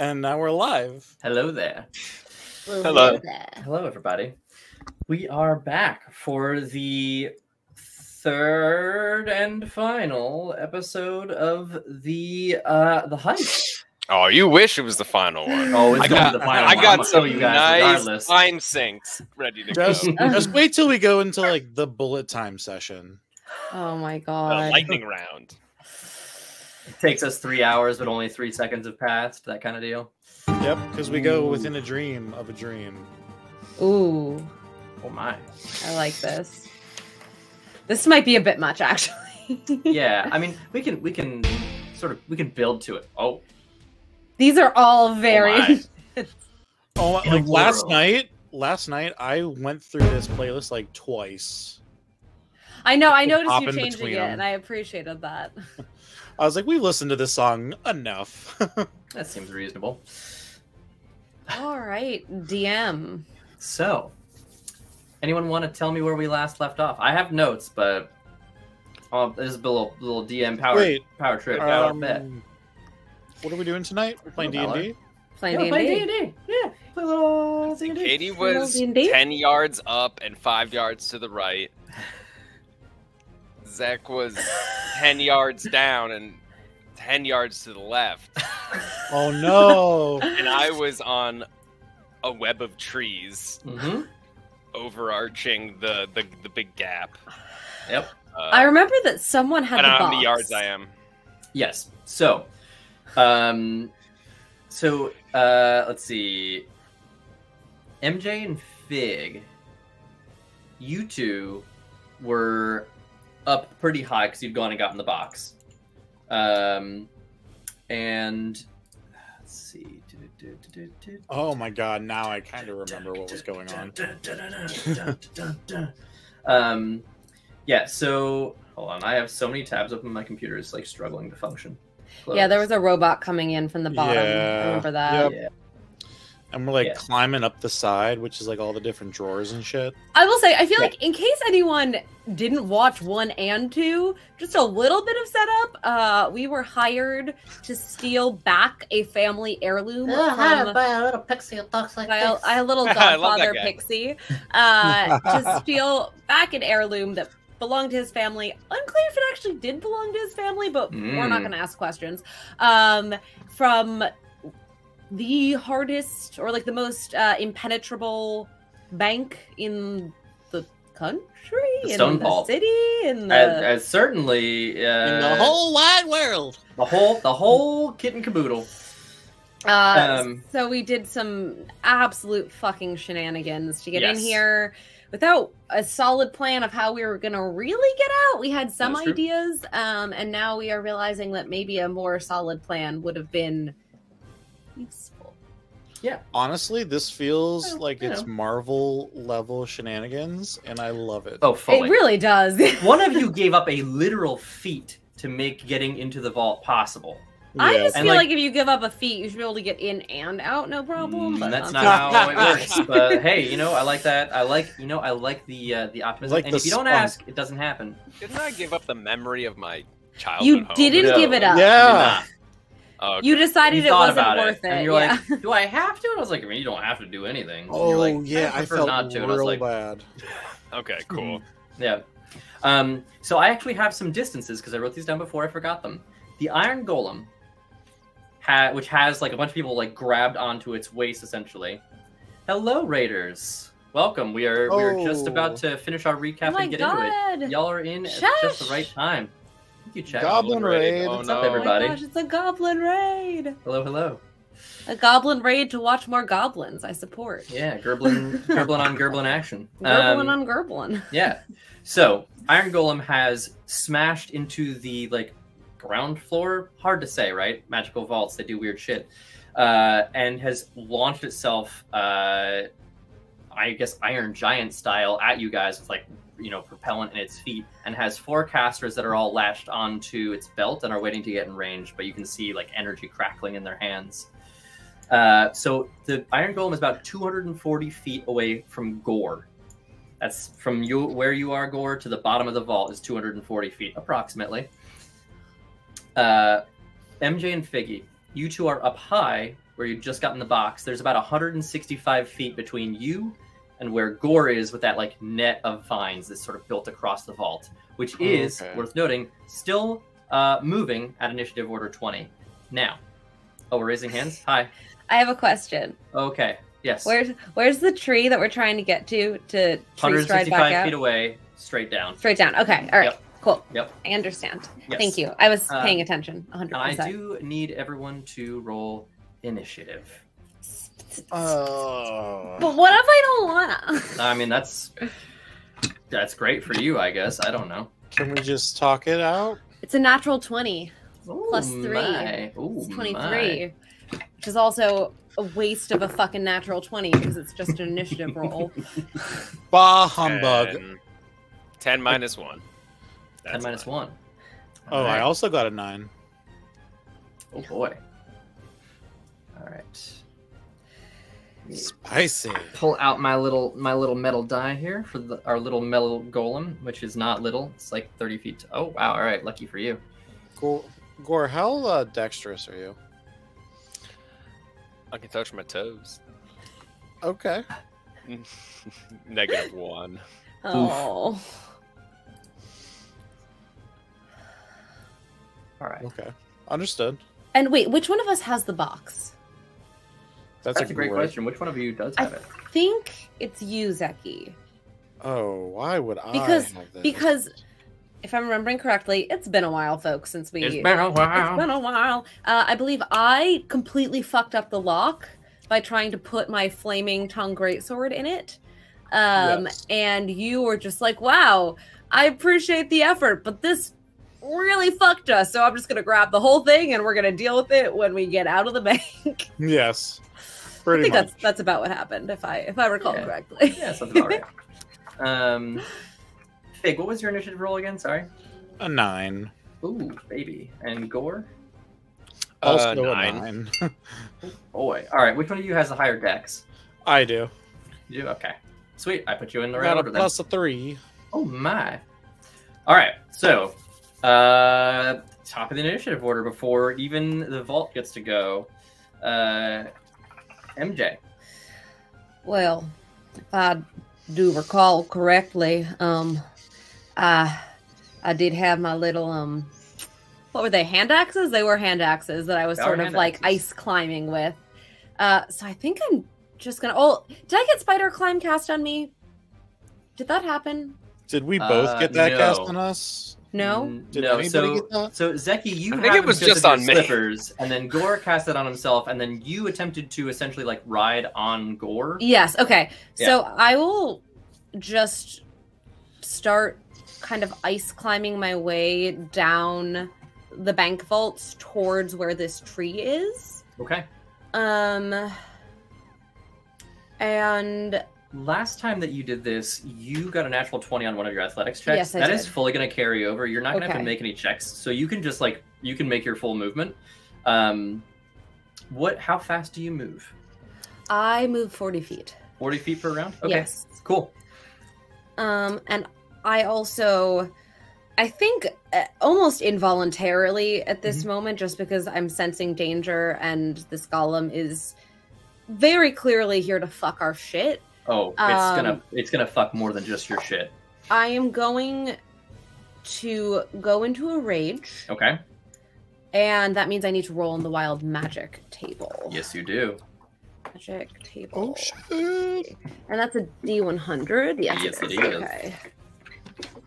And now we're live. Hello there. Hello. Hello, everybody. We are back for the third and final episode of the Heist. Oh, you wish it was the final one. Oh, it's gonna be the final I one. got I'm some you guys nice regardless. time sinks ready to Just go. wait till we go into like the bullet time session. Oh my The god. lightning round. It takes us 3 hours, but only 3 seconds have passed. That kind of deal. Yep, because we go within a dream of a dream. Ooh, Oh my. I like this. This might be a bit much, actually. Yeah, I mean, we can build to it. Oh, These are all very. my. Oh, In a like world. last night I went through this playlist like twice. I know. I noticed Hop you in changing between it, them. and I appreciated that. I was like, we've listened to this song enough. That seems reasonable. All right, DM. So, anyone want to tell me where we last left off? I have notes, but this is a little DM power Wait, trip. Power bet. What are we doing tonight? We're playing D&D? Playing Yeah, play D&D. D&D. Yeah, play a little D&D. Katie was D&D? 10 yards up and 5 yards to the right. Zach was 10 yards down and 10 yards to the left. Oh no! And I was on a web of trees Mm-hmm. overarching the big gap. Yep. I remember that someone had I the don't know box. how many yards I am. Yes. So, let's see. MJ and Fig, you two were up pretty high because you'd gone and gotten the box. And let's see. Oh my god! Now I kind of remember what was going on. Yeah. So hold on. I have so many tabs open. My computer is like struggling to function. Yeah, there was a robot coming in from the bottom. Yeah. I remember that. Yep. Yeah. And we're like Yeah. climbing up the side, which is like all the different drawers and shit. I will say, I feel Yeah. like in case anyone didn't watch 1 and 2, just a little bit of setup. We were hired to steal back a family heirloom. From, by a little pixie that talks like I had a little I love that godfather guy. pixie to steal back an heirloom that belonged to his family. Unclear if it actually did belong to his family, but we're not going to ask questions. From the hardest or like the most impenetrable bank in the country, The in Stone the Vault. city, in the As certainly In the whole wide world. the whole kit and caboodle. So we did some absolute fucking shenanigans to get in Yes. here without a solid plan of how we were gonna really get out. We had some That is true. ideas, and now we are realizing that maybe a more solid plan would have been useful. Honestly, this feels Well, like you it's know. Marvel level shenanigans, and I love it. Oh, fully. It really does. One of you gave up a literal feat to make getting into the vault possible. I Yeah. just And, feel like- like if you give up a feat, you should be able to get in and out, no problem. But That's not not how it works. But hey, I like that. I like the optimism. Like and the if you don't spunk. ask, it doesn't happen. Didn't I give up the memory of my childhood You home? didn't No. give it up. Yeah. Oh, okay. You decided You it thought wasn't about worth it. and you're yeah. like, "Do I have to?" And I was like, "I mean, you don't have to do anything." And Oh you're like, yeah, I prefer felt not to. And I was real like, bad. Okay, cool. Yeah. So I actually have some distances because I wrote these down before I forgot them. The Iron Golem, which has like a bunch of people like grabbed onto its waist essentially. Hello, Raiders. Welcome. We're just Oh. about to finish our recap Oh my and get into god. it. Y'all are in at just the right time. Thank you, chat. Goblin raid. Oh What's no. up, everybody? Oh my gosh, it's a goblin raid. Hello, hello. A goblin raid to watch more goblins. I support. Yeah, Gerblin on Gerblin action. Gerblin on Gerblin. Yeah. So Iron Golem has smashed into the like ground floor. Hard to say, right? Magical vaults, they do weird shit. And has launched itself, I guess, Iron Giant style at you guys with like propellant in its feet, and has 4 casters that are all latched onto its belt and are waiting to get in range. But you can see like energy crackling in their hands. So the Iron Golem is about 240 feet away from Gore. That's from where you are, Gore, to the bottom of the vault is 240 feet, approximately. MJ and Figgy, you two are up high where you just got in the box, there's about 165 feet between you and where Gore is with that like net of vines that's sort of built across the vault, which is worth noting still moving at initiative order 20. Now, we're raising hands. Hi. I have a question. Okay. Yes. Where's the tree that we're trying to get to tree stride back 165 out? feet away, straight down. Straight down. Okay. All right. Yep. Cool. Yep. I understand. Yes. Thank you. I was paying attention 100%. I do need everyone to roll initiative. But what if I don't wanna? I mean, that's great for you, I guess. I don't know. Can we just talk it out? It's a natural 20 Ooh, plus 3. Ooh, It's 23, which is also a waste of a fucking natural 20 because it's just an initiative roll. Bah humbug. 10 minus 1. 10 minus 1. Oh, I also got a 9. Oh boy. All right. Spicy. Pull out my little metal die here for our little metal golem, which is not little. It's like 30 feet. Oh wow! All right, lucky for you. Gore, how dexterous are you? I can touch my toes. Okay. -1. Oh. All right. Okay. Understood. And wait, which one of us has the box? That's a great question. Which one of you does have it? I think it's you, Zeki. Oh, why would I Because have this? because if I'm remembering correctly, it's been a while, folks, since we. It's been a while. It's been a while. I believe I completely fucked up the lock by trying to put my flaming tongue greatsword in it. Yes. And you were just like, "Wow, I appreciate the effort, but this really fucked us. So I'm just gonna grab the whole thing and we're gonna deal with it when we get out of the bank." Yes. I Pretty think much. that's about what happened, if I recall correctly. Yeah, something about right. Fig, what was your initiative roll again? Sorry. A 9. Ooh, baby. And Gore? Also 9. a 9. Boy. All right. Which one of you has the higher dex? I do. You do? Okay. Sweet. I put you in the right Got a order then. plus a 3. Oh my. All right. So, top of the initiative order before even the vault gets to go. MJ. Well, if I do recall correctly, I did have my little what were they, hand axes? They were hand axes that I was sort of like ice climbing with. So I think I'm just gonna. Oh, did I get spider climb cast on me? Did that happen? Did we both get that no. cast on us? No. Did no. anybody get that? So Zeki, you I have think it was just on me. slippers, and then Gore cast it on himself, and then you attempted to essentially like ride on Gore. Yes. Okay. Yeah. So I will just start kind of ice climbing my way down the bank vaults towards where this tree is. Okay. And last time that you did this, you got a natural 20 on one of your athletics checks. Yes, I That did. is fully going to carry over. You're not going to have to Okay. make any checks, so you can just like you can make your full movement. How fast do you move? I move 40 feet. 40 feet per round? Okay. Yes. Cool. And I also, I think almost involuntarily at this moment, just because I'm sensing danger and this golem is very clearly here to fuck our shit. Oh, it's gonna fuck more than just your shit. I am going to go into a rage. Okay. And that means I need to roll on the wild magic table. Yes, you do. Magic table. Oh, shit. And that's a D100. Yes, Yes, it is. it is. Okay.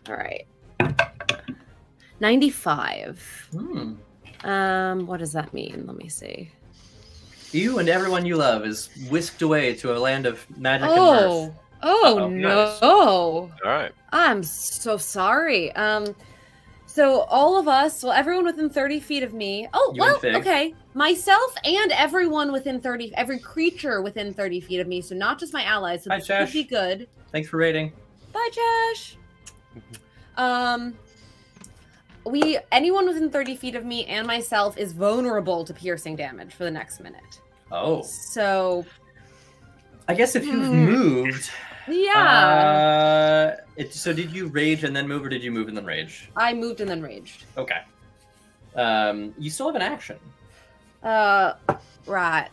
All right. 95. What does that mean? Let me see. You and everyone you love is whisked away to a land of magic and mirth. Oh Nice. no. All right. I'm so sorry. So all of us, well, everyone within 30 feet of me. Oh, You well, and Fig. okay. Myself and everyone within 30, every creature within 30 feet of me. So not just my allies. So Hi, this Josh. could be good. Thanks for raiding. Bye, Josh. Anyone within 30 feet of me and myself is vulnerable to piercing damage for the next minute. Oh. So I guess if you've moved. yeah, So did you rage and then move, or did you move and then rage? I moved and then raged. Okay. You still have an action. Right.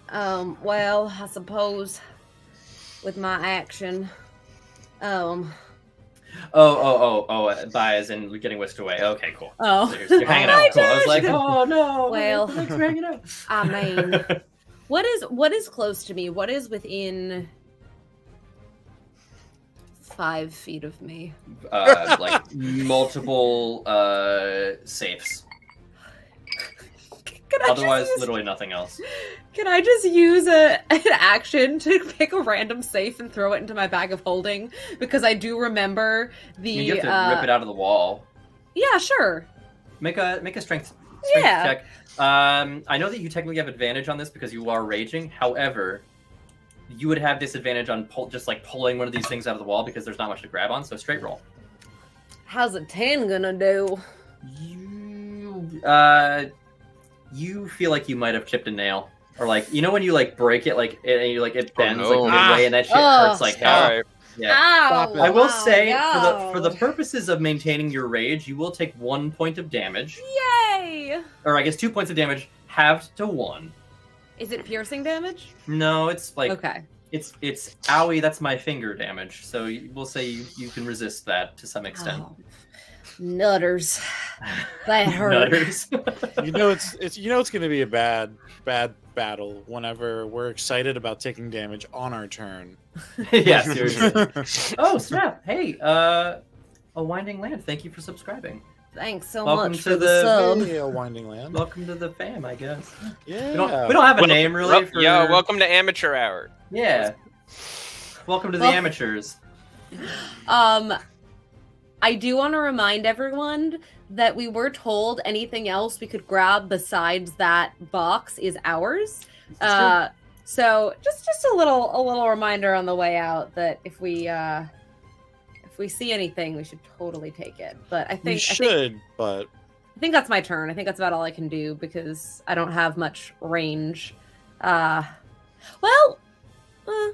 Well, I suppose with my action, by as in getting whisked away. Okay, cool. Oh. So you're hanging out. Cool. I was like, oh no. Well, the legs are hanging out. I mean, what is close to me? What is within 5 feet of me? Like multiple safes. Otherwise, literally nothing else. Can I just use an action to pick a random safe and throw it into my bag of holding? Because I do remember the. You have to rip it out of the wall. Yeah, sure. Make a strength Yeah. check. I know that you technically have advantage on this because you are raging. However, you would have disadvantage on just like pulling one of these things out of the wall because there's not much to grab on. So straight roll. How's a 10 gonna do? You feel like you might have chipped a nail, or like when you like break it, like and you like it bends no. like midway, and that shit hurts like hell. All right. Yeah. Ow, I will wow, say no. for the purposes of maintaining your rage, you will take 1 point of damage, Yay! or I guess 2 points of damage halved to 1. Is it piercing damage? No, it's like Okay. it's owie. That's my finger damage. So we'll say you can resist that to some extent. Oh, nutters. That hurt. Nutters. You know it's going to be a bad battle whenever we're excited about taking damage on our turn. Yeah, seriously. Oh snap! Hey, a Winding Land. Thank you for subscribing. Thanks so Welcome much to for the sub. Hey, Winding Land. Welcome to the fam, I guess. Yeah. We don't have a name really. For... Yo, welcome to Amateur Hour. Yeah. Welcome to the amateurs. I do want to remind everyone that we were told anything else we could grab besides that box is ours. So just a little reminder on the way out that if we see anything, we should totally take it. But I think but I think that's my turn. I think that's about all I can do because I don't have much range. Well,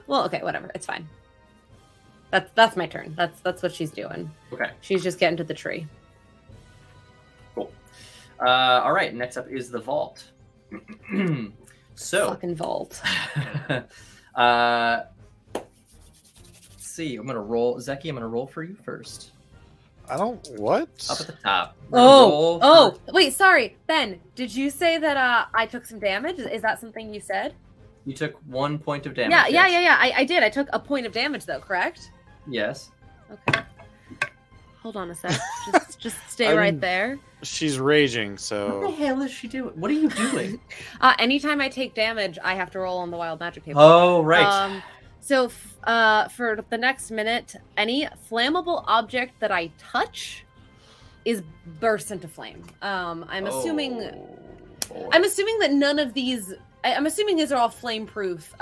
okay, whatever. It's fine. That's my turn. That's what she's doing. Okay. She's just getting to the tree. Cool. All right. Next up is the vault. So. Fucking vault. Let's see. I'm gonna roll, Zeki. I'm gonna roll for you first. I don't what? Up at the top. Wait, sorry, Ben. Did you say that I took some damage? Is that something you said? You took 1 point of damage. Yeah. I did. I took a point of damage though, correct? Yes. Okay. Hold on a sec. Just stay right there. She's raging, so. What the hell is she doing? What are you doing? Anytime I take damage, I have to roll on the wild magic table. Oh, right. So for the next minute, any flammable object that I touch is burst into flame. I'm assuming that none of these. I'm assuming these are all flame proof.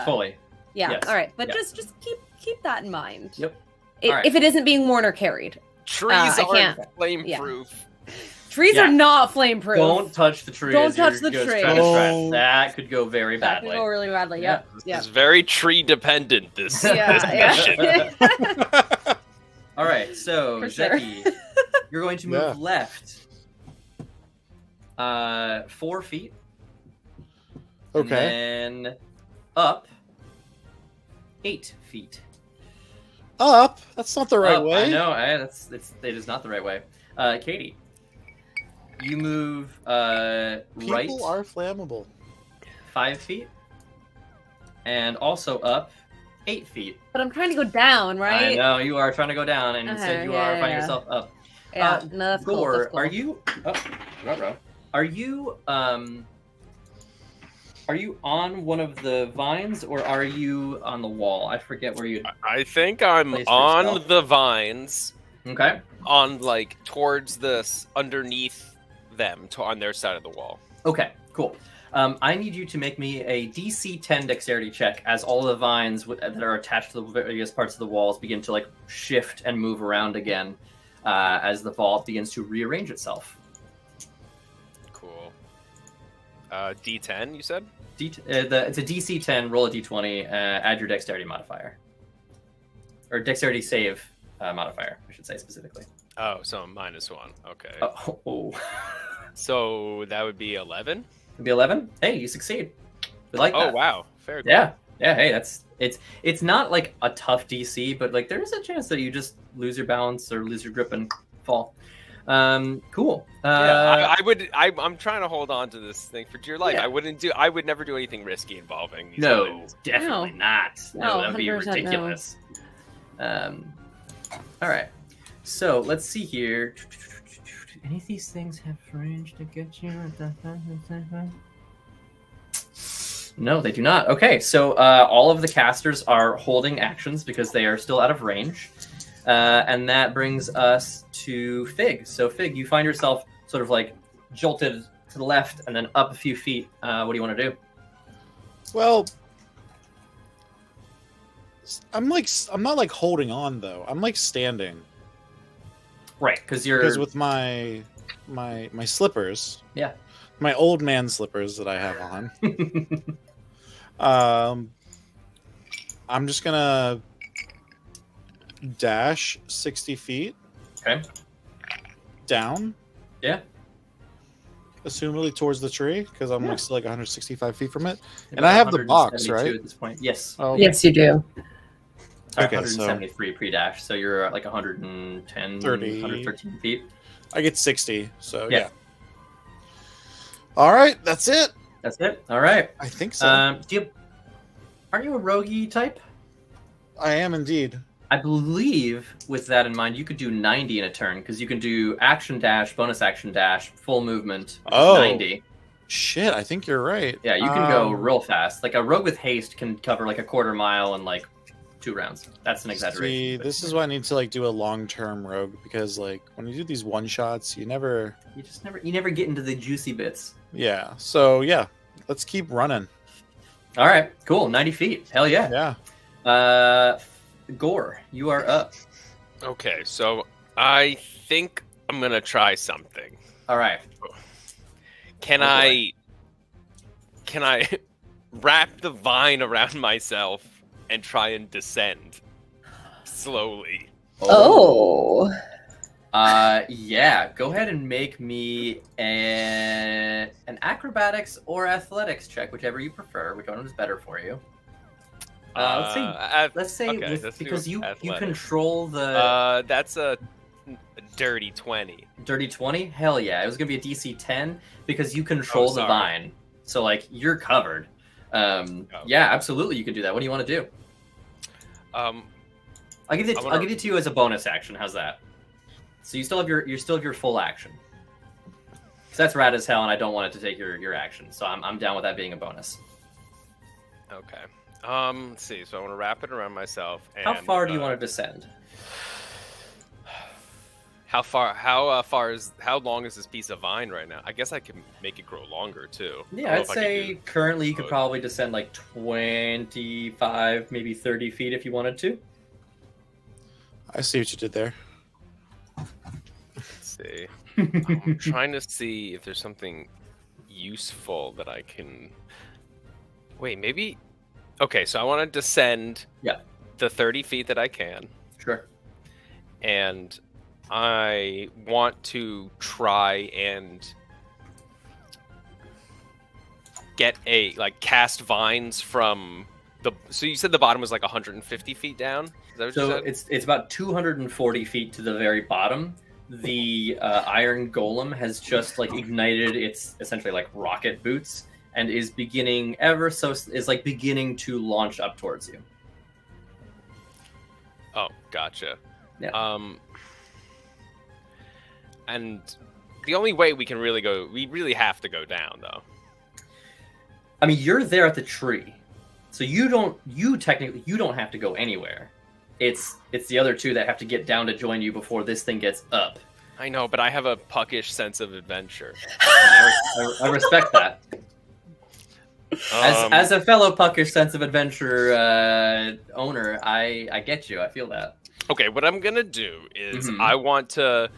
Fully. Yeah. Yes. All right, but Yeah. just keep that in mind. Yep. If it isn't being worn or carried. Trees I aren't can't. flame-proof. Trees are not flame proof. Don't touch the tree. Don't touch the tree. That could go very That badly. could go really badly. Yeah. Yep. It's very tree-dependent, this mission. All right, so, For sure. Zeki, you're going to move left 4 feet. Okay. And then up 8 feet. Up? That's not the right way. I know. It is not the right way. Katie, you move right. People are flammable. 5 feet, and also up 8 feet. But I'm trying to go down, right? I know you are trying to go down, and instead you are finding yourself up. Yeah, no, that's cool. Gore, That's cool. are you? Oh, Are you on one of the vines, or are you on the wall? I forget where you. I think I'm Place on yourself. the vines, Okay. on like towards this underneath them, on their side of the wall. Okay. Cool. I need you to make me a DC 10 dexterity check as all the vines that are attached to the various parts of the walls begin to like shift and move around again as the vault begins to rearrange itself. Cool. D10, you said? It's a DC 10. Roll a D20. Add your dexterity modifier, or dexterity save modifier, I should say specifically. Oh, so -1. Okay. Oh. So that would be 11. It'd be 11. Hey, you succeed. We like that. Oh wow, very cool. Yeah. Hey, it's not like a tough DC, but like there is a chance that you just lose your balance or lose your grip and fall. Cool. Yeah, I'm trying to hold on to this thing for dear life. Yeah. I would never do anything risky involving these No, weapons. definitely not. No, that'd be 100% no. ridiculous. All right. So let's see here. Any of these things have range to get you? No, they do not. Okay, so all of the casters are holding actions because they are still out of range. And that brings us to Fig. So Fig, you find yourself sort of like jolted to the left and then up a few feet. What do you want to do? Well, I'm not like holding on though. I'm like standing. Right, because with my slippers, yeah, my old man slippers that I have on, I'm just gonna dash 60 feet. Okay. Down. Yeah. Assumably towards the tree because I'm like still like 165 feet from it, and I have the box, right? At this point, yes. Oh, okay. Yes, you do. Sorry, Okay, 173 pre-dash, so you're like 110, 30. 113 feet. I get 60, so Yeah. yeah. All right, that's it. That's it. All right. I think so. Aren't you a roguey type? I am indeed. I believe with that in mind, you could do 90 in a turn because you can do action dash, bonus action dash, full movement. Which is 90. Shit, I think you're right. Yeah, you can go real fast. Like a rogue with haste can cover like a quarter mile in like 2 rounds. That's an exaggeration. See, this is why I need to like do a long-term rogue because like when you do these one-shots, you never get into the juicy bits. Yeah. So yeah, let's keep running. All right, cool. 90 feet. Hell yeah. Yeah. Gore, you are up. Okay, so I think I'm gonna try something. All right. Can I wrap the vine around myself and try and descend slowly? Oh. Yeah. Go ahead and make me an acrobatics or athletics check, whichever you prefer. Which one is better for you? Let's say okay, because you athletics. control the. That's a dirty 20. Dirty 20? Hell yeah! It was gonna be a DC 10 because you control the vine, so like you're covered. Yeah, absolutely, you can do that. What do you want to do? I'll give it to you as a bonus action. How's that? So you still have your full action. So that's rad as hell, and I don't want it to take your action. So I'm down with that being a bonus. Okay. Let's see. So I want to wrap it around myself. And, how far do you want to descend? How long is this piece of vine right now? I guess I can make it grow longer too. Yeah, I'd say currently you could probably descend like 25, maybe 30 feet if you wanted to. I see what you did there. Let's see. I'm trying to see if there's something useful that I can. Wait, maybe. Okay, so I want to descend. Yeah. The 30 feet that I can. Sure. And I want to try and get cast vines from the. So you said the bottom was like 150 feet down. Is that what you said? It's about 240 feet to the very bottom. The iron golem has just like ignited its essentially like rocket boots and is beginning beginning to launch up towards you. Oh, gotcha. Yeah. And the only way we really have to go down, though. I mean, you're there at the tree, so you don't have to go anywhere. It's the other two that have to get down to join you before this thing gets up. I know, but I have a puckish sense of adventure. I respect that. As a fellow puckish sense of adventure owner, I get you. I feel that. Okay, what I'm gonna do is I want to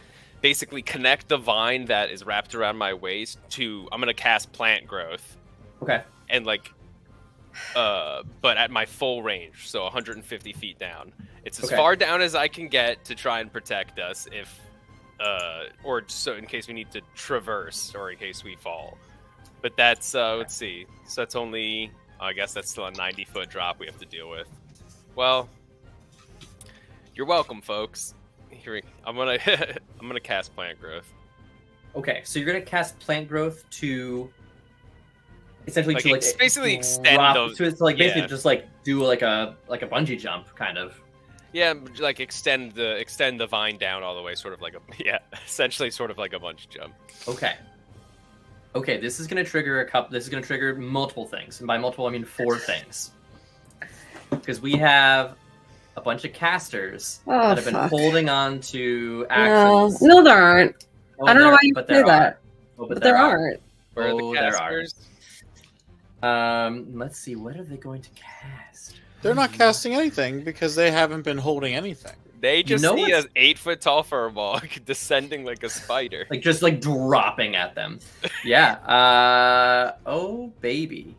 basically connect the vine that is wrapped around my waist to. I'm gonna cast plant growth. Okay. And but at my full range, so 150 feet down. It's as far down as I can get to try and protect us, or so in case we need to traverse, or in case we fall. But that's let's see. So that's only. I guess that's still a 90-foot drop we have to deal with. Well, you're welcome, folks. Here, I'm gonna I'm gonna cast plant growth. Okay, so you're gonna cast plant growth to essentially Like, to like it's basically extend drop, those. to like basically yeah. just like do like a bungee jump kind of. Yeah, like extend the vine down all the way, sort of like a essentially sort of like a bungee jump. Okay. Okay, this is gonna trigger a couple. This is gonna trigger multiple things, and by multiple I mean 4 things. Because we have a bunch of casters that have been holding on to actions. No, there aren't. Oh, I don't know why you but say there that. are. Oh, But there aren't. Where are Oh, the there casters? are. Let's see. What are they going to cast? They're not casting anything because they haven't been holding anything. They just know see an what's- 8-foot tall furball descending like a spider. Like just like dropping at them. Yeah. Oh baby.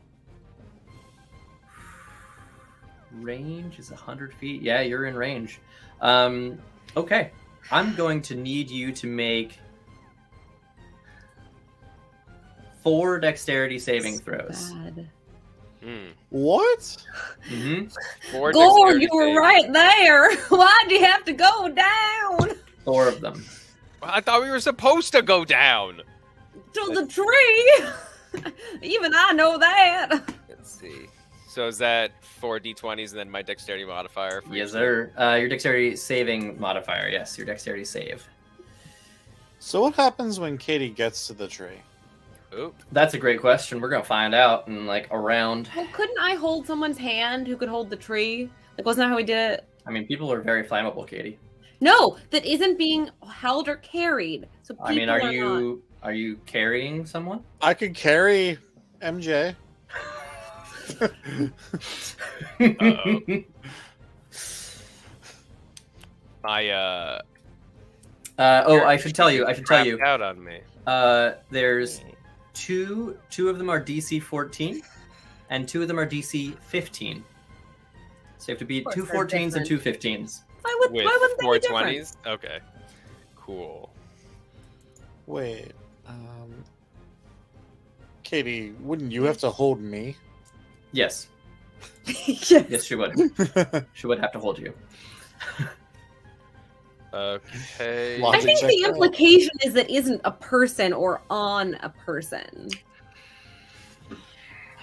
Range is 100 feet. Yeah, you're in range. Okay. I'm going to need you to make 4 dexterity saving throws. Bad. What? Mm-hmm. Four Gore, dexterity you were saves. right there. Why'd you have to go down 4 of them. I thought we were supposed to go down. to the tree? Even I know that. Let's see. So is that 4 d20s and then my dexterity modifier? For Yes, each sir. Your dexterity saving modifier. Yes, your dexterity save. So what happens when Katie gets to the tree? Oop. That's a great question. We're gonna find out in like a round. Well, couldn't I hold someone's hand who could hold the tree? Like, wasn't that how we did it? I mean, people are very flammable, Katie. No, that isn't being held or carried. So people I mean, are are you carrying someone? I could carry MJ. Uh-oh. My Oh, I should tell you. crapped out on me. There's two of them are DC 14, and 2 of them are DC 15. So you have to beat Of 2 course they're 14s and 2 different. 15s. With why wouldn't they be different? 420s? Okay. Cool. Wait. Katie, wouldn't you have to hold me? Yes, Yes. yes, she would. She would have to hold you. Okay. I Logic think checks the out. implication is that isn't a person or on a person.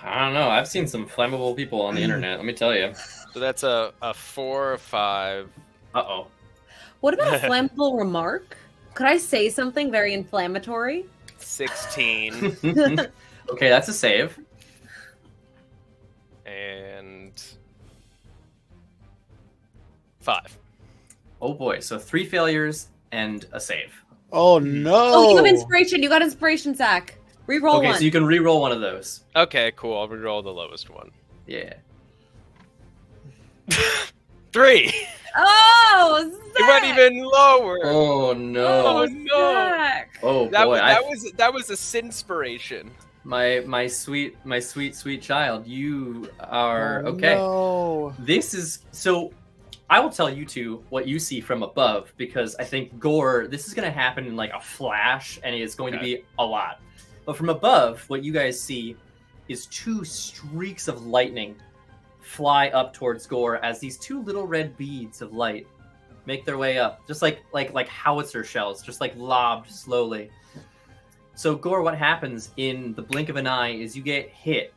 I don't know. I've seen some flammable people on the internet. Let me tell you. So that's a 4 or 5. Uh-oh. What about a flammable remark? Could I say something very inflammatory? 16 Okay, that's a save. and 5. Oh boy, so 3 failures and a save. Oh no! Oh, you have inspiration. You got inspiration, Zach. Reroll Okay, one. so you can re-roll one of those. Okay, cool. I'll reroll the lowest one. Yeah. 3. Oh, Zach! It went even lower. Oh no. Oh, no. Zach! Oh That boy, that was a sinspiration. my sweet child. You are Oh, okay. No. This is so. I will tell you two what you see from above because I think Gore. This is going to happen in like a flash, and it's going to Okay. be a lot. But from above, what you guys see is 2 streaks of lightning fly up towards Gore as these 2 little red beads of light make their way up, just like howitzer shells, just like lobbed slowly. So Gore, what happens in the blink of an eye is you get hit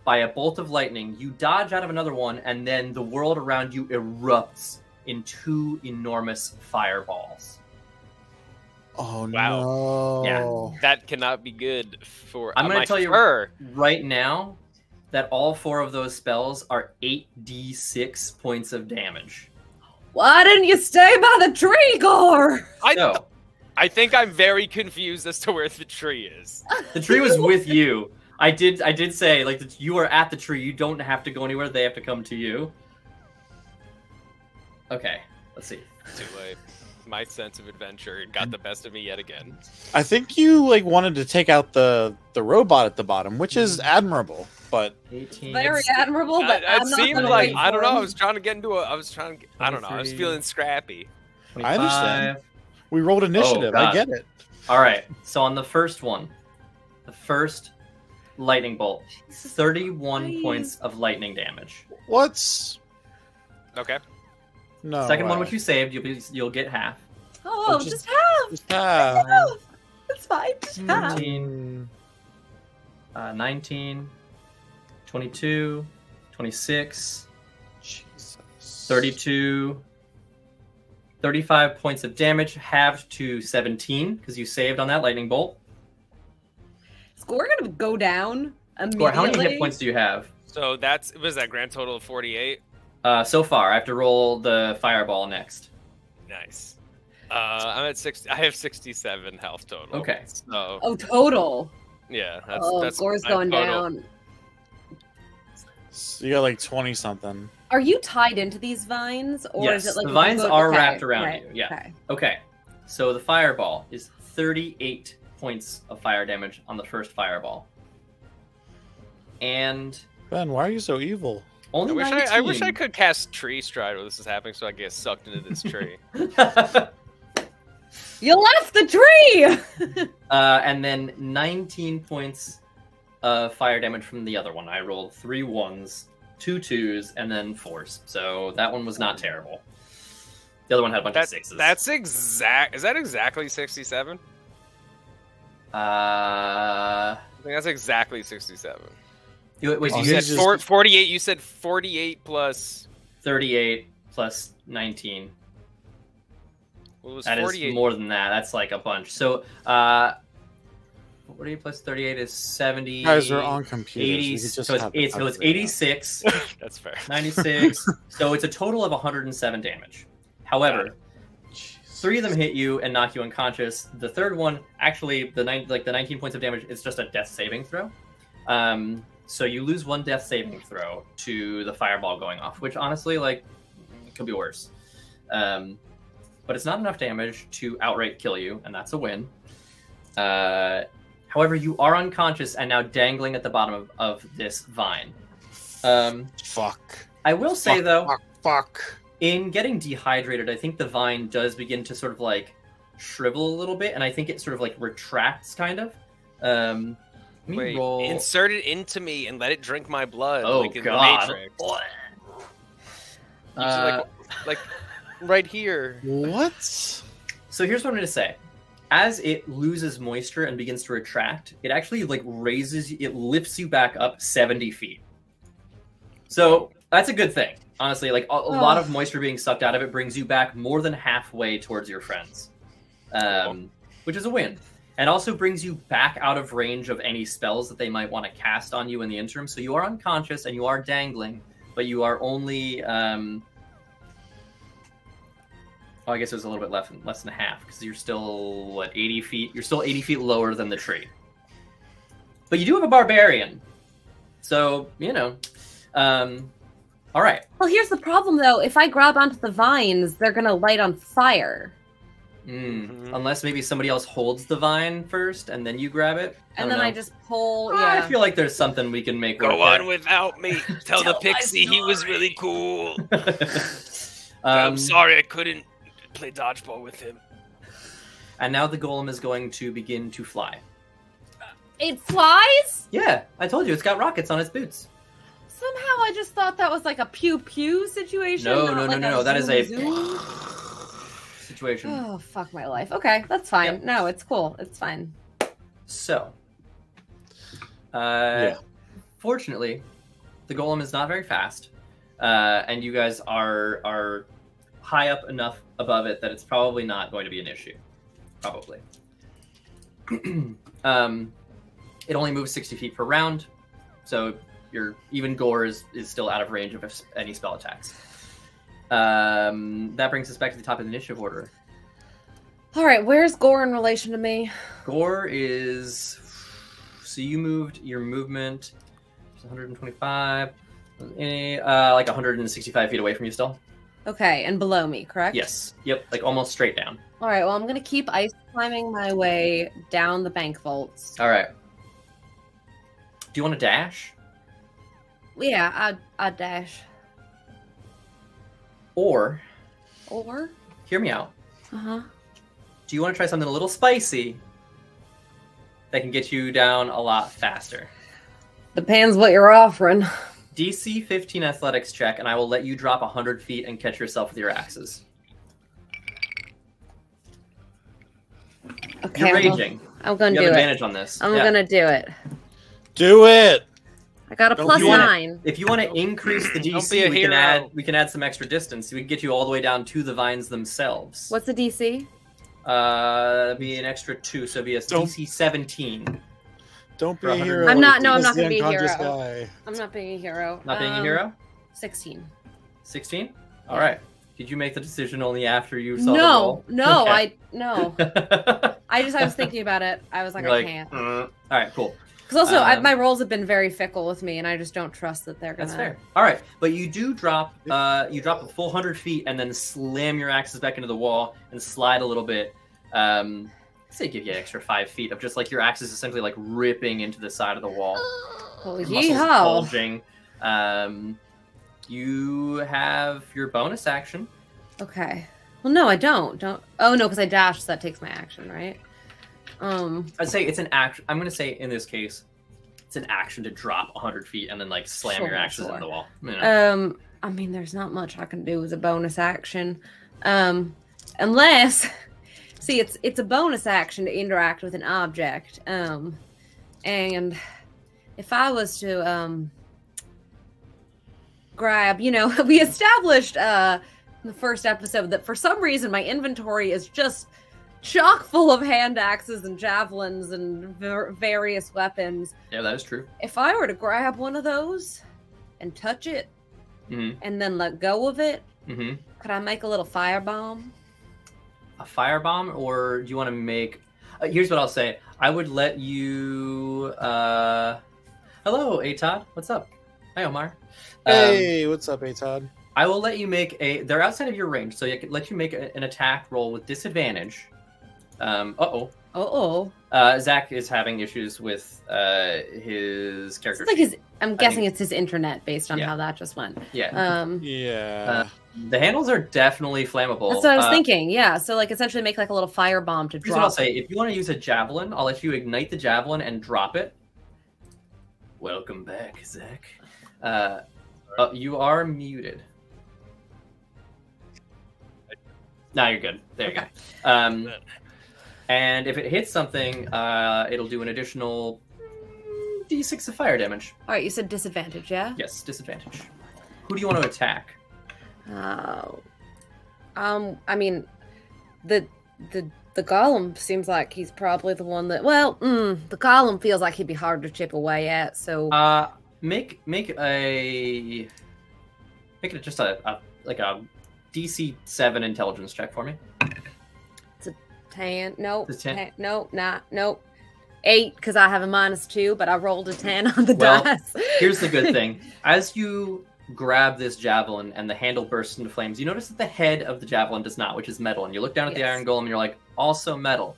by a bolt of lightning, you dodge out of another one, and then the world around you erupts in 2 enormous fireballs. Oh Wow. no. That cannot be good for I'm going my to tell you fur. right now that all 4 of those spells are 8d6 points of damage. Why didn't you stay by the tree, Gore? So, I think I'm very confused as to where the tree is. the tree was with you. I did say like you are at the tree. You don't have to go anywhere. They have to come to you. Okay, let's see. Too late. My sense of adventure got the best of me yet again. I think you like wanted to take out the robot at the bottom, which is admirable, but 18. Very admirable, but It I'm not seemed gonna like wait I don't for know. I him. was trying to get into a. I was feeling scrappy. I understand. 25. we rolled initiative. I God. get it. All right. So on the first one, the first lightning bolt. Jesus 31 Christ. points of lightning damage. What's Okay. no? Second one, way. which you saved, you'll get half. Oh, just- just half. Just half. It's fine. Just half. 15, 19, 22, 26, Jesus. 32, 35 points of damage, halved to 17 because you saved on that lightning bolt. Score gonna go down immediately. Or how many hit points do you have? So that's was that grand total of 48. So far, I have to roll the fireball next. Nice. I'm at 60. I have 67 health total. Okay. So Oh, total. yeah, Oh, that's score's my going total. down. So you got like 20 something. Are you tied into these vines, or Yes, is it like the you vines go- are okay, wrapped around right, you, yeah. Okay. Okay, so the fireball is 38 points of fire damage on the first fireball. And Ben, why are you so evil? only I wish I 19. could cast Tree Stride while this is happening, so I get sucked into this tree. You left the tree. And then 19 points of fire damage from the other one. I rolled 3 1s, 2 2s, and then 4s. So that one was not terrible. The other one had a bunch of 6s. That's exact. Is that exactly 67? I think that's exactly 67. Wait, Oh, you he's said just- 48. You said 48 plus. 38 plus 19. What was That 48? is more than that. That's like a bunch. So, 48 plus 38 is 70. You guys are on computers. 80. We could just So it's, have the it's 86, That's fair. 96. So it's a total of 107 damage. However, 3 of them hit you and knock you unconscious. The third one, actually, the 19 points of damage is just a death saving throw. So you lose 1 death saving throw to the fireball going off, which honestly, like, could be worse. But it's not enough damage to outright kill you, and that's a win. However, you are unconscious and now dangling at the bottom of this vine. Fuck. I will say, though, Fuck. in getting dehydrated, I think the vine does begin to sort of like shrivel a little bit, and I think it sort of like retracts, kind of. Let me Wait, roll. insert it into me and let it drink my blood. Oh like in God! The Matrix. Use it like right here. What? So here's what I'm going to say. As it loses moisture and begins to retract, it actually like it lifts you back up 70 feet. So that's a good thing. Honestly, like a lot of moisture being sucked out of it brings you back more than halfway towards your friends, which is a win. And also brings you back out of range of any spells that they might want to cast on you in the interim. So you are unconscious and you are dangling, but you are only... I guess it was a little bit less than half, because you're still, what, 80 feet? You're still 80 feet lower than the tree. But you do have a barbarian. So, you know. All right. Well, here's the problem, though. If I grab onto the vines, they're gonna light on fire. Unless maybe somebody else holds the vine first, and then you grab it. And then I just pull, I feel like there's something we can make work Go on there. without me. Tell the Tell my pixie he was story. really cool. I'm sorry I couldn't play dodgeball with him. And now the golem is going to begin to fly. It flies? Yeah, I told you, it's got rockets on its boots. Somehow I just thought that was like a pew-pew situation. No, not like no. That is a zoom. situation. Oh, fuck my life. Okay, that's fine. Yep. No, it's cool. It's fine. So, fortunately, the golem is not very fast, and you guys are high up enough above it that it's probably not going to be an issue. Probably. It only moves 60 feet per round, so even Gore is still out of range of any spell attacks. That brings us back to the top of the initiative order. All right, where's Gore in relation to me? Gore is... So you moved your movement... 125... like 165 feet away from you still? Okay, and below me, correct? Yes. Yep, like almost straight down. All right, well, I'm going to keep ice climbing my way down the bank vaults. All right. Do you want to dash? Yeah, I'd dash. Or, Or? hear me out, Uh-huh. do you want to try something a little spicy that can get you down a lot faster? Depends what you're offering. DC 15 athletics check, and I will let you drop 100 feet and catch yourself with your axes. Okay, You're raging. I'm gonna You do have it. advantage on this. I'm Yeah. gonna do it. Do it. I got a Don't plus you wanna- 9. If you want to increase the Don't DC, be a hero. we can add some extra distance. We can get you all the way down to the vines themselves. What's the DC? That'd be an extra 2, so it'd be a DC 17. Don't be For a 100. hero. I'm not- no, I'm It's not the gonna be a unconscious hero. guy. I'm not being a hero. Not being a hero? 16. 16? All Yeah. right. Did you make the decision only after you saw No, the no, Okay. no. roll? I was thinking about it. I was like, You're I can't. All right, cool. Because also, my Um, rolls have been very fickle with me, and I just don't trust that they're gonna. That's fair. All right, but you do drop. You drop a full 100 feet and then slam your axes back into the wall and slide a little bit. I'd say give you an extra 5 feet of just like your axes essentially like ripping into the side of the wall. Holy Your muscles yeehaw! bulging. You have your bonus action. Okay. Well, no, I don't. Oh no, because I dashed, so that takes my action, right? I'd say it's an action. I'm going to say in this case, it's an action to drop 100 feet and then like slam your Sure, axes sure. into the wall. You know? I mean, there's not much I can do as a bonus action, unless, see, it's a bonus action to interact with an object, and if I was to grab, we established in the first episode that for some reason my inventory is just chock full of hand axes and javelins and various weapons. Yeah, that is true. If I were to grab one of those and touch it and then let go of it, could I make a little firebomb? A firebomb, or do you want to make? Here's what I'll say. I would let you. Hello, Atod. What's up? Hi, Omar. Hey, what's up, Todd? I will let you make a. They're outside of your range, so I can let you make an attack roll with disadvantage. Zach is having issues with his character. It's like I'm guessing it's his internet based on Yeah. how that just went. Yeah. Yeah. The handles are definitely flammable. That's what I was thinking. Yeah. So like essentially make like a little firebomb to Here's what I'll drop. say. If you want to use a javelin, I'll let you ignite the javelin and drop it. Welcome back, Zach. You are muted. Now you're good. There you go. And if it hits something, it'll do an additional D6 of fire damage. All right, you said disadvantage, yeah? Yes, disadvantage. Who do you want to attack? I mean, the golem seems like he's probably the one that. Well, the golem feels like he'd be hard to chip away at. So Make it just a DC 7 intelligence check for me. it's a 10. Nope. It's a 10? 10, nope. Nope. 8 because I have a -2, but I rolled a 10 on the Well, dice. Here's the good thing. As you grab this javelin and the handle bursts into flames, you notice that the head of the javelin does not, which is metal. And you look down at the Yes. iron golem and you're like, also metal.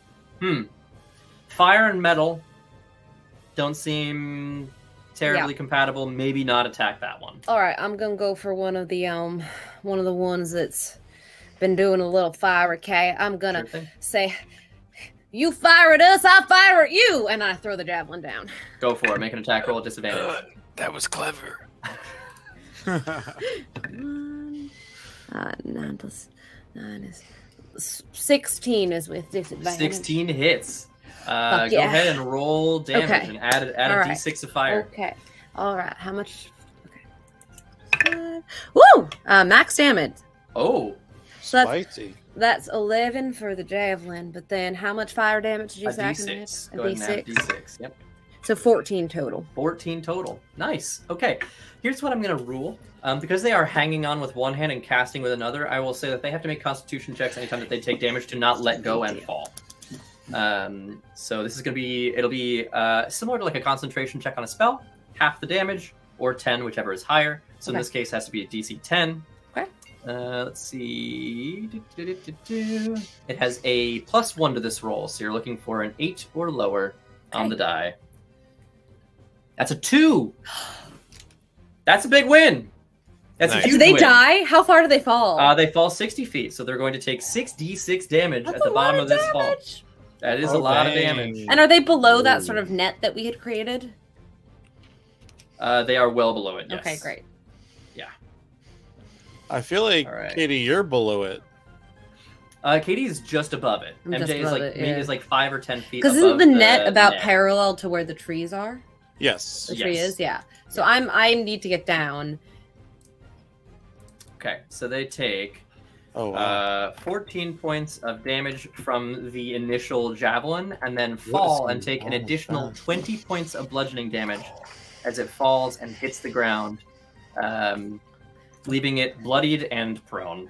Fire and metal don't seem terribly compatible. Maybe not attack that one. All right, I'm gonna go for one of the ones that's been doing a little fire. Okay, I'm gonna Sure thing. say, "You fire at us, I fire at you," and I throw the javelin down. Go for it. Make an attack roll at disadvantage. That was clever. 9 plus 9 is 16 is with disadvantage. 16 hits. Fuck Go yeah. ahead and roll damage Okay. and add a All right. D6 of fire. Okay. All right. How much? Okay. Woo! Max damage. Oh, So Spicy. that's 11 for the javelin. But then, how much fire damage did you a say I can D6. hit? Go ahead and add D6. Yep. So 14 total. 14 total. Nice. Okay. Here's what I'm going to rule. Because they are hanging on with one hand and casting with another, I will say that they have to make constitution checks anytime that they take damage to not let go and fall. So this is going to be, it'll be similar to like a concentration check on a spell, half the damage, or 10, whichever is higher. So in Okay. this case, it has to be a DC 10. Okay. Let's see. It has a +1 to this roll, so you're looking for an 8 or lower on the die. That's a 2. That's a big win. That's Nice. a huge Do they win. die? How far do they fall? They fall 60 feet, so they're going to take 6d6 damage That's at the a lot bottom of this fall. damage. That is a lot of damage. And are they below that sort of net that we had created? They are well below it. Yes. Okay, great. I feel like, All right. Katie, you're below it. Katie is just above it. I'm just MJ is above like it, maybe yeah. is like 5 or 10 feet. Because isn't above the net about net. parallel to where the trees are? Yes. The tree Yes. is, yeah. So I need to get down. Okay, so they take Oh, wow. 14 points of damage from the initial javelin, and then fall and take an wrong with additional that? 20 points of bludgeoning damage as it falls and hits the ground, leaving it bloodied and prone.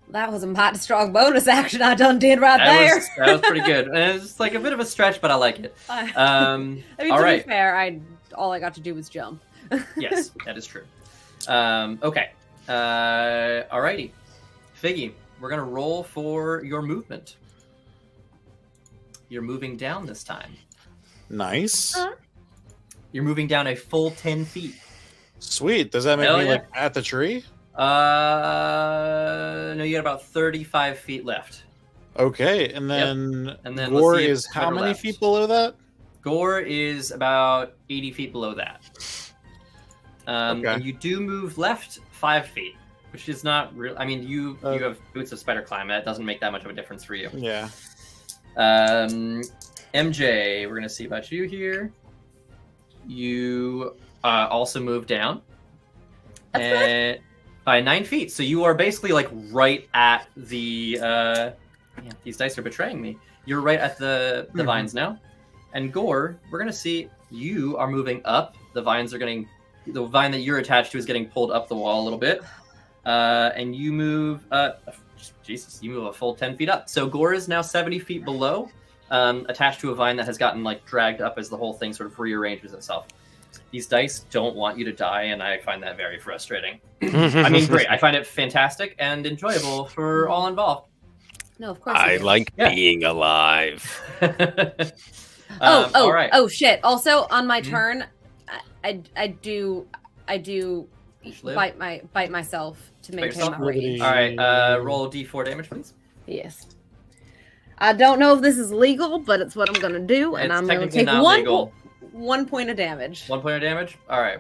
That was a mighty strong bonus action I done did right there. That was pretty good. And it's like a bit of a stretch, but I like it. I mean, All to right. be fair, all I got to do was jump. Yes, that is true. Okay. Alrighty. Figgy, we're going to roll for your movement. You're moving down this time. Nice. You're moving down a full 10 feet. Sweet. Does that make Hell me yeah. like at the tree? No, you got about 35 feet left. Okay, and then, And then Gore let's see if is how better many left. feet below that? Gore is about 80 feet below that. Okay. And you do move left 5 feet, which is not real. I mean, you have boots of spider climb. That doesn't make that much of a difference for you. Yeah. MJ, we're gonna see about you here. You also move down, and by 9 feet. So you are basically like right at the. Yeah, these dice are betraying me. You're right at the vines now. And Gore, we're gonna see you are moving up. The vines are getting. The vine that you're attached to is getting pulled up the wall a little bit, and you move. Jesus, you move a full 10 feet up. So Gore is now 70 feet below, attached to a vine that has gotten like dragged up as the whole thing sort of rearranges itself. These dice don't want you to die, and I find that very frustrating. I mean, great. I find it fantastic and enjoyable for all involved. No, of course. I it is. like Yeah. being alive. All right. Oh shit. Also on my Mhm. turn, I do Live? bite myself to maintain yourself? my range. All right. Roll D4 damage, please. Yes. I don't know if this is legal, but it's what I'm gonna do, and It's I'm gonna technically take not legal. 1 point of damage. 1 point of damage. All right.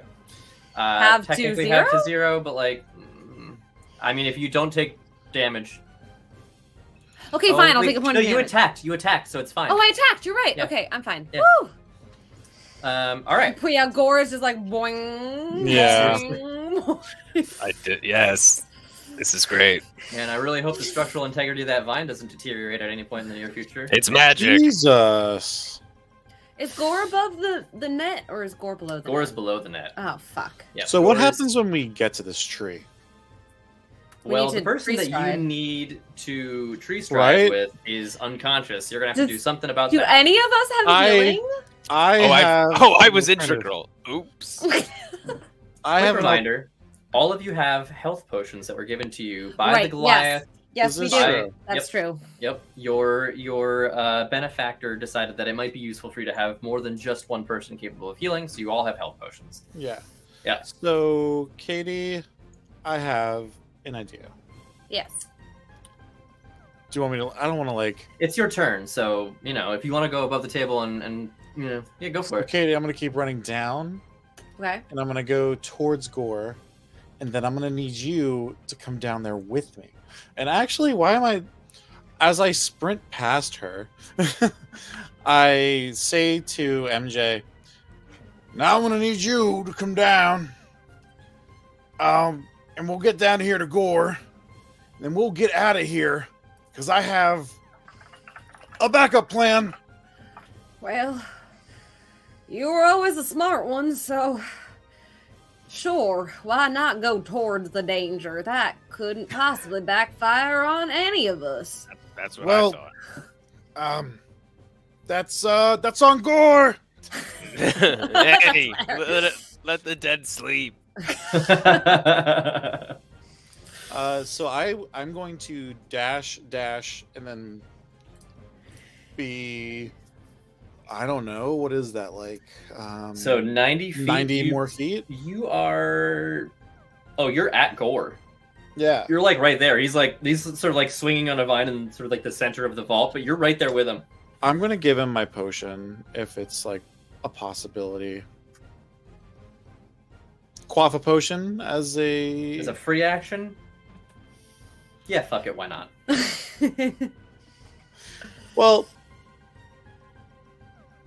Have to technically 0? have to 0, but like, I mean, if you don't take damage. Okay, Oh, fine. I'll wait, take a point no, of you damage. attacked. You attacked, so it's fine. Oh, I attacked. You're right. Yeah. Okay, I'm fine. Yeah. Woo! All right. But yeah, Gore is just like boing. Yeah. boing. I did. Yes, this is great. And I really hope the structural integrity of that vine doesn't deteriorate at any point in the near future. It's magic. Jesus. Is Gore above the net, or is Gore below the Gore net? is below the net. Oh fuck. Yeah. So what Gore is- happens when we get to this tree? We Well, need the to person tree that you stride. need to tree stride Right. with is unconscious. You're gonna have to Does- do something about Do that. any of us have I- healing? I was integral. Oops. I Quick have an reminder: all of you have health potions that were given to you by Right, the Goliath. Yes, Is we this do. true? That's true. Yep, your benefactor decided that it might be useful for you to have more than just one person capable of healing, so you all have health potions. Yeah. Yeah. So, Katie, I have an idea. Yes. Do you want me to? I don't want to like. It's your turn, so you know if you want to go above the table and you know, yeah, go for So, it. Katie, I'm gonna keep running down, Okay. and I'm gonna go towards Gore, and then I'm gonna need you to come down there with me. And actually, why am I? As I sprint past her, I say to MJ, "Now I'm gonna need you to come down. And we'll get down here to Gore, and then we'll get out of here, because I have a backup plan." Well, you were always a smart one, so sure, why not go towards the danger? That couldn't possibly backfire on any of us. That's what Well- I That's on Gore. thought. Hey, let the dead sleep. So I'm going to dash, and then be, I don't know, what is that like? So 90 feet. 90 more feet. You are. Oh, you're at Gore. Yeah. You're like right there. He's sort of like swinging on a vine in sort of like the center of the vault, but you're right there with him. I'm gonna give him my potion if it's like a possibility. quaff a potion as a... As a free action? Yeah, fuck it, why not? Well...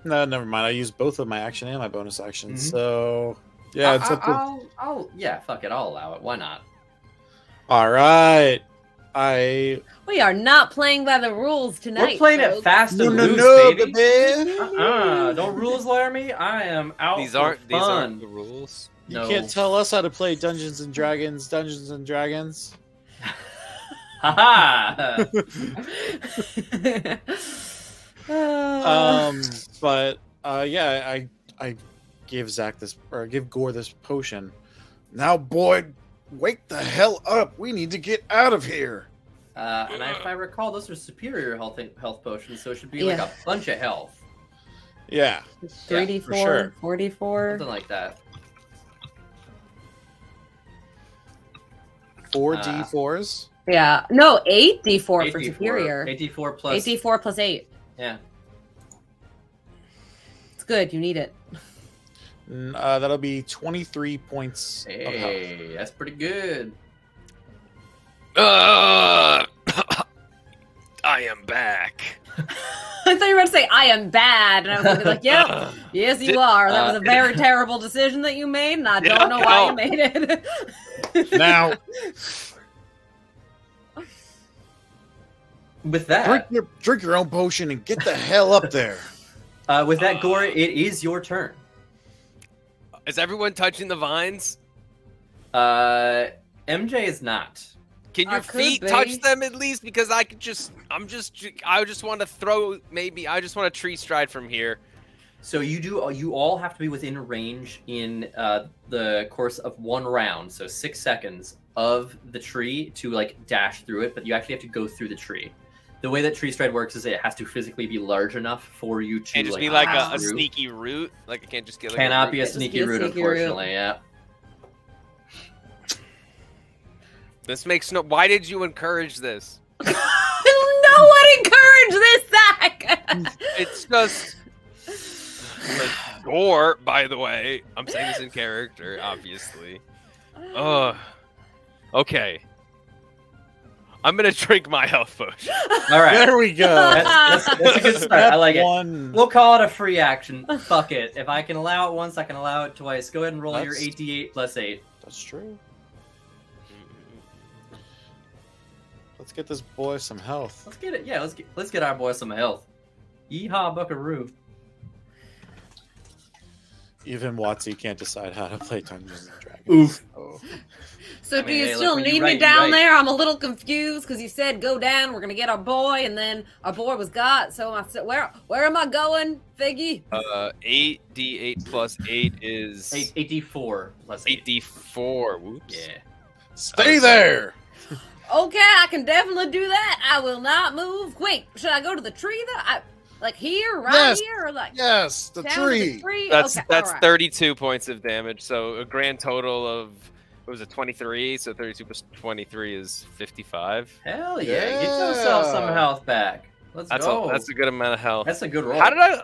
No, never mind. I used both of my action and my bonus action, so... Yeah, it's up to... Yeah, fuck it, I'll allow it. Why not? Alright. We are not playing by the rules tonight. We're playing folks. it fast and loose, baby. Don't rules lawyer me. I am out These for aren't fun. the rules. You No. can't tell us how to play Dungeons and Dragons. Haha! But yeah, I gave Zach this, or give Gore this potion. Now, boy, wake the hell up! We need to get out of here. And if I recall, those are superior health potions, so it should be like a bunch of health, Yeah, 3d4, for sure. 44. something like that. 4d4s. Yeah. No, 8d4 for 8d4, superior. 8d4 plus. 8d4 plus 8. Yeah. It's good. You need it. That'll be 23 points of health. Hey, that's pretty good. I am back. I thought you were about to say, I am bad. And I was going to be like, yep, yes, you are. That was a very terrible decision that you made, and I don't know why you made it. Now, With that, drink your own potion and get the hell up there. with that, Gore, it is your turn. Is everyone touching the vines? MJ is not. Can I your could feet be. touch them at least? Because I just want to throw, I just want to tree stride from here. So you all have to be within range in the course of 1 round, so 6 seconds of the tree to like dash through it, but you actually have to go through the tree. The way that tree stride works is it has to physically be large enough for you to Can't just like, be like pass a through. sneaky route. Like I can't just get like Cannot a be a route. sneaky be a route, sneaky route. unfortunately. Yeah. This makes no. Why did you encourage this? No one encouraged this, Zach! It's just. Or, by the way, I'm saying this in character, obviously. Okay. I'm gonna drink my health potion. All right. There we go. That's a good start. I like it. One. We'll call it a free action. Fuck it. If I can allow it once, I can allow it twice. Go ahead and roll your That's- 8d8 plus 8. That's true. Let's get this boy some health. Let's get it. Yeah, let's get our boy some health. Yeehaw, buckaroo. Even Watsy can't decide how to play Dungeons and Dragons. Oof. Oh. So I do mean, you hey, look, still when you need write, me you down write. there? I'm a little confused because you said go down. We're gonna get our boy, and then our boy was got. So I said, where am I going, Figgy? 8d8 plus 8 is 8d4 plus 8. 8d4. Whoops. Yeah. Stay there. Okay, I can definitely do that. I will not move. Wait, should I go to the tree though? Like here, right Yes. here, or like Yes, the down to tree. the tree? That's Okay, that's all right. 32 points of damage. So a grand total of what was it, 23? So 32 plus 23 is 55. Hell yeah. Get yourself some health back. Let's go. That's a good amount of health. That's a good roll. How did I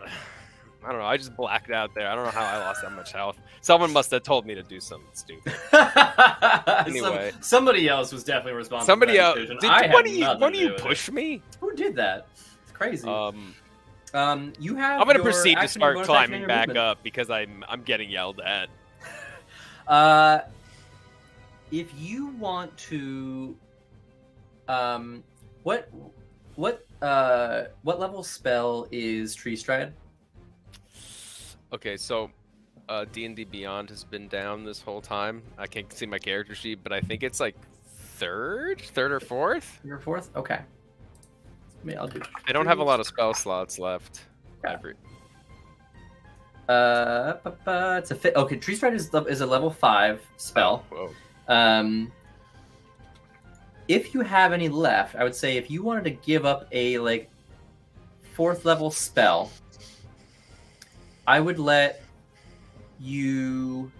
don't know. I just blacked out there. I don't know how I lost that much health. Someone must have told me to do something stupid. Anyway. Somebody else was definitely responsible. Somebody for that else. decision. Did I had one of nothing to you do with push me? it. Who did that? It's crazy. You have. I'm gonna your proceed to action, your start bonus action, and climbing your back movement. up because I'm getting yelled at. If you want to, what level spell is Tree Stride? Okay, so D&D Beyond has been down this whole time. I can't see my character sheet, but I think it's like third or fourth. Your fourth? Okay. Maybe I'll do. I don't have a lot of spell slots left. Yeah. Every- It's a okay. Tree Stride is a level 5 spell. Whoa. If you have any left, I would say if you wanted to give up a like 4th level spell, I would let you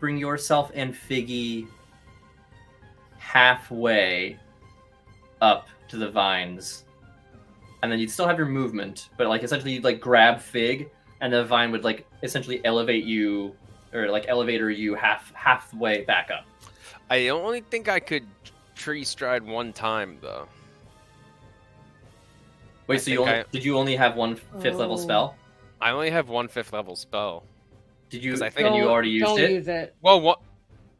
bring yourself and Figgy halfway up to the vines, and then you'd still have your movement, but like essentially you'd like grab Fig, and the vine would like essentially elevate you, or like elevator you halfway back up. I only think I could tree stride one time though. Wait, so did you only have one 5th level spell? I only have one 5th level spell. Did you? I think you already used don't it. Use it. Well, what?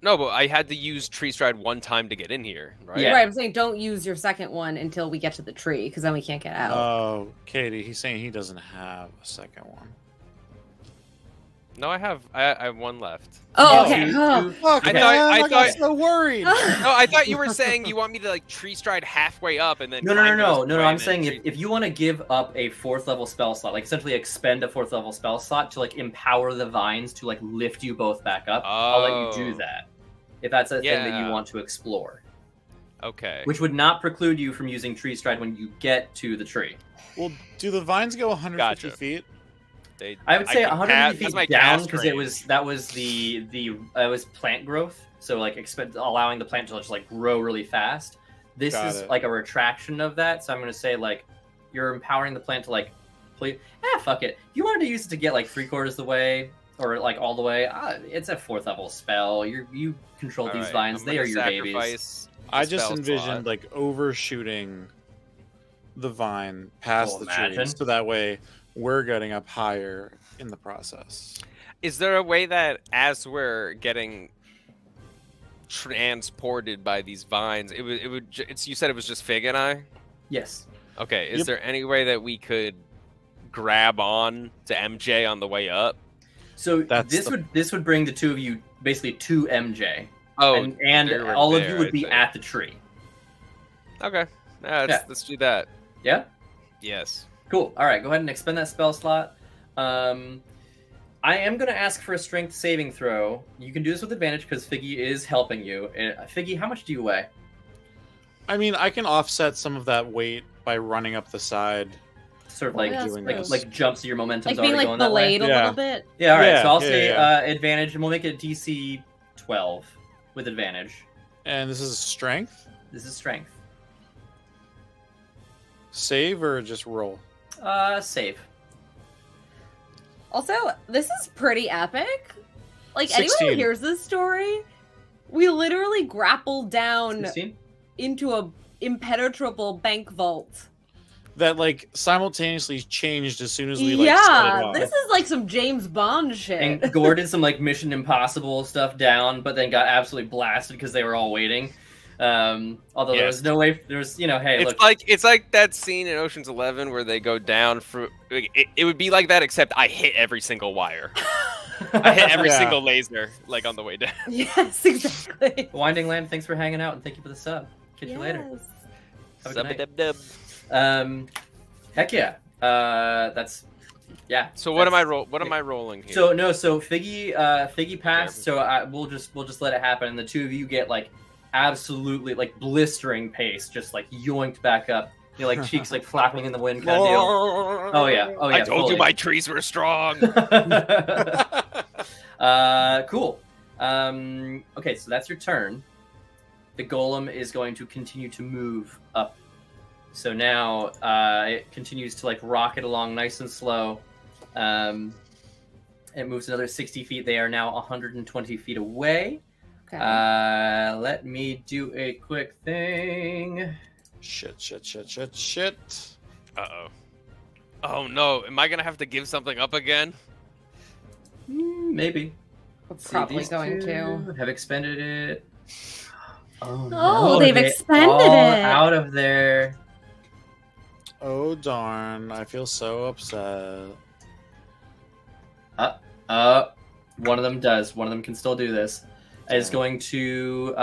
No, but I had to use tree stride one time to get in here, right? Yeah. Right, I'm saying don't use your second one until we get to the tree, because then we can't get out. Oh, Katie, he's saying he doesn't have a second one. No, I have one left. Oh, Oh, okay. two- Oh. Fuck, I man, thought- I got so worried. No, I thought you were saying you want me to like tree stride halfway up and then. No. climb those I'm and then saying tree- if you want to give up a 4th level spell slot, like essentially expend a 4th level spell slot to like empower the vines to like lift you both back up, I'll let you do Oh. that. If that's a thing that Yeah. you want to explore, Okay. which would not preclude you from using tree stride when you get to the tree. Well, do the vines go 150 Gotcha. feet? I would say can 150 that's my feet down cast because range. that was the it was plant growth, so like allowing the plant to just like grow really fast. This Got is it. like a retraction of that, so I'm gonna say like you're empowering the plant to like fuck it. If you wanted to use it to get like 3/4 the way or like all the way, it's a 4th level spell. You control All these right, vines; I'm they are gonna your babies. sacrifice I a just spell envisioned slot. like overshooting the vine past Oh, the imagine. trees, so that way we're getting up higher in the process. Is there a way that as we're getting transported by these vines, you said it was just Fig and I? Yes. Okay, is Yep. there any way that we could grab on to MJ on the way up? So That's this would bring the two of you basically to MJ, Oh, and they were all of there, you would I be think. at the tree. Okay. Yeah, Yeah. let's do that. Yeah. Yes. Cool. All right, go ahead and expend that spell slot. I am going to ask for a strength saving throw. You can do this with advantage because Figgy is helping you. Figgy, how much do you weigh? I mean, I can offset some of that weight by running up the side. Sort of while like Yeah, doing that's this. like jumps your momentum's Like being already like going that way. delayed a Yeah. little bit. Yeah. All right. Yeah, so I'll yeah, say yeah. advantage, and we'll make it DC 12 with advantage. And this is strength? This is strength. Save or just roll? Save. Also, this is pretty epic. Like, anyone 16. who hears this story, we literally grappled down 16. into a impenetrable bank vault. That like simultaneously changed as soon as we like set it Yeah, off. this is like some James Bond shit. And Gore did some like Mission Impossible stuff down, but then got absolutely blasted because they were all waiting. Although there Yes. was no way. There was, hey, look. It's like that scene in Ocean's 11 where they go down for. It would be like that, except I hit every single wire. I hit every Yeah. single laser, like on the way down. Yes, exactly. Winding Land, thanks for hanging out and thank you for the sub. Catch you later. Yes. Have a good night. Sub-a-dub-dub. Heck yeah. That's yeah. So what am I that's- What am I rolling here? So Figgy passed. So we'll just let it happen, and the two of you get like absolutely like blistering pace, just like yoinked back up. Like cheeks like flapping in the wind kind of deal. Oh yeah. I told fully. you my trees were strong. Cool. Okay, so that's your turn. The golem is going to continue to move up. So now it continues to like rocket along nice and slow. It moves another 60 feet. They are now 120 feet away. Okay. Let me do a quick thing. Shit. Uh-oh. Oh no, am I gonna have to give something up again? Maybe. We're See, probably these going two to. have expended it. Oh, Oh, they've they expended all it. out of there. Oh darn, I feel so upset. One of them does. One of them can still do this. Is going to.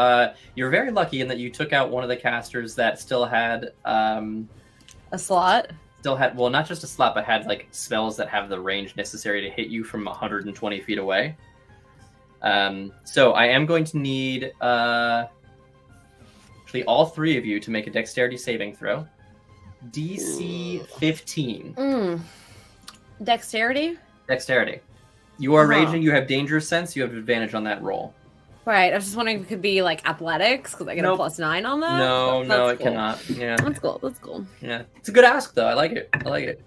You're very lucky in that you took out one of the casters that still had. A slot. Well, not just a slot, but had like spells that have the range necessary to hit you from 120 feet away. So I am going to need actually all three of you to make a dexterity saving throw. DC 15. Dexterity? Dexterity. You are Uh-huh. raging, you have danger sense, you have advantage on that roll. Right. I was just wondering if it could be like athletics because I get Nope. a +9 on that. No, That's it cool. cannot. Yeah. That's cool. That's cool. Yeah. It's a good ask though. I like it.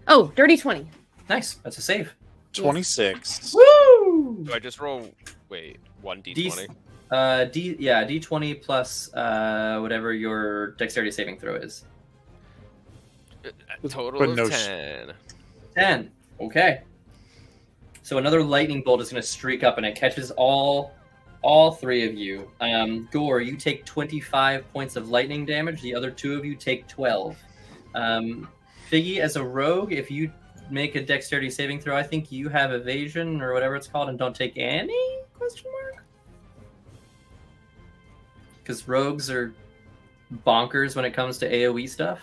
Oh, dirty 20. Nice. That's a save. 26. Woo! Do I just roll? Wait, 1d20. D20 plus whatever your dexterity saving throw is. Total But of no 10. 10. Okay. So another lightning bolt is going to streak up, and it catches all three of you. Gore, you take 25 points of lightning damage. The other two of you take 12. Figgy, as a rogue, if you make a dexterity saving throw, I think you have evasion or whatever it's called, and don't take any? Question mark. Because rogues are bonkers when it comes to AoE stuff.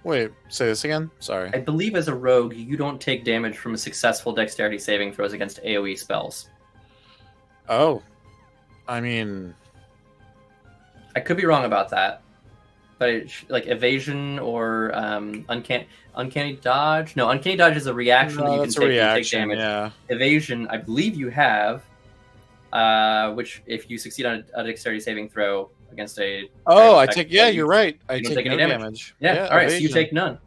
Wait, say this again? Sorry. I believe as a rogue, you don't take damage from successful dexterity saving throws against AoE spells. Oh. I mean... I could be wrong about that. But like evasion or uncanny dodge? No, uncanny dodge is a reaction that you can take and take damage. Yeah. Evasion, I believe you have, which if you succeed on a dexterity saving throw against a... Oh, I take... Yeah, you're right. I don't take any no damage. damage. Yeah, all right, so you evasion. take none.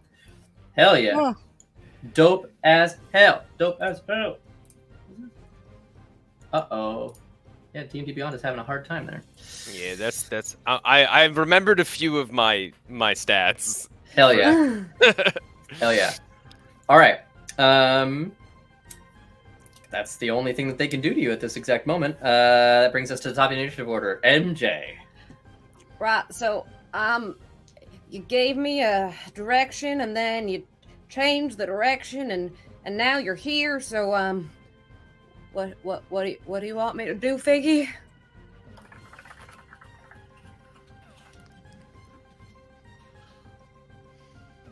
Hell yeah. Huh. Dope as hell. Dope as hell. Uh-oh. Yeah, D&D Beyond is having a hard time there. Yeah, that's. I remembered a few of my stats. Hell yeah. Hell yeah. All right. That's the only thing that they can do to you at this exact moment. That brings us to the top of the initiative order. MJ. Right, so, you gave me a direction, and then you changed the direction, and now you're here, so, what do you want me to do, Figgy?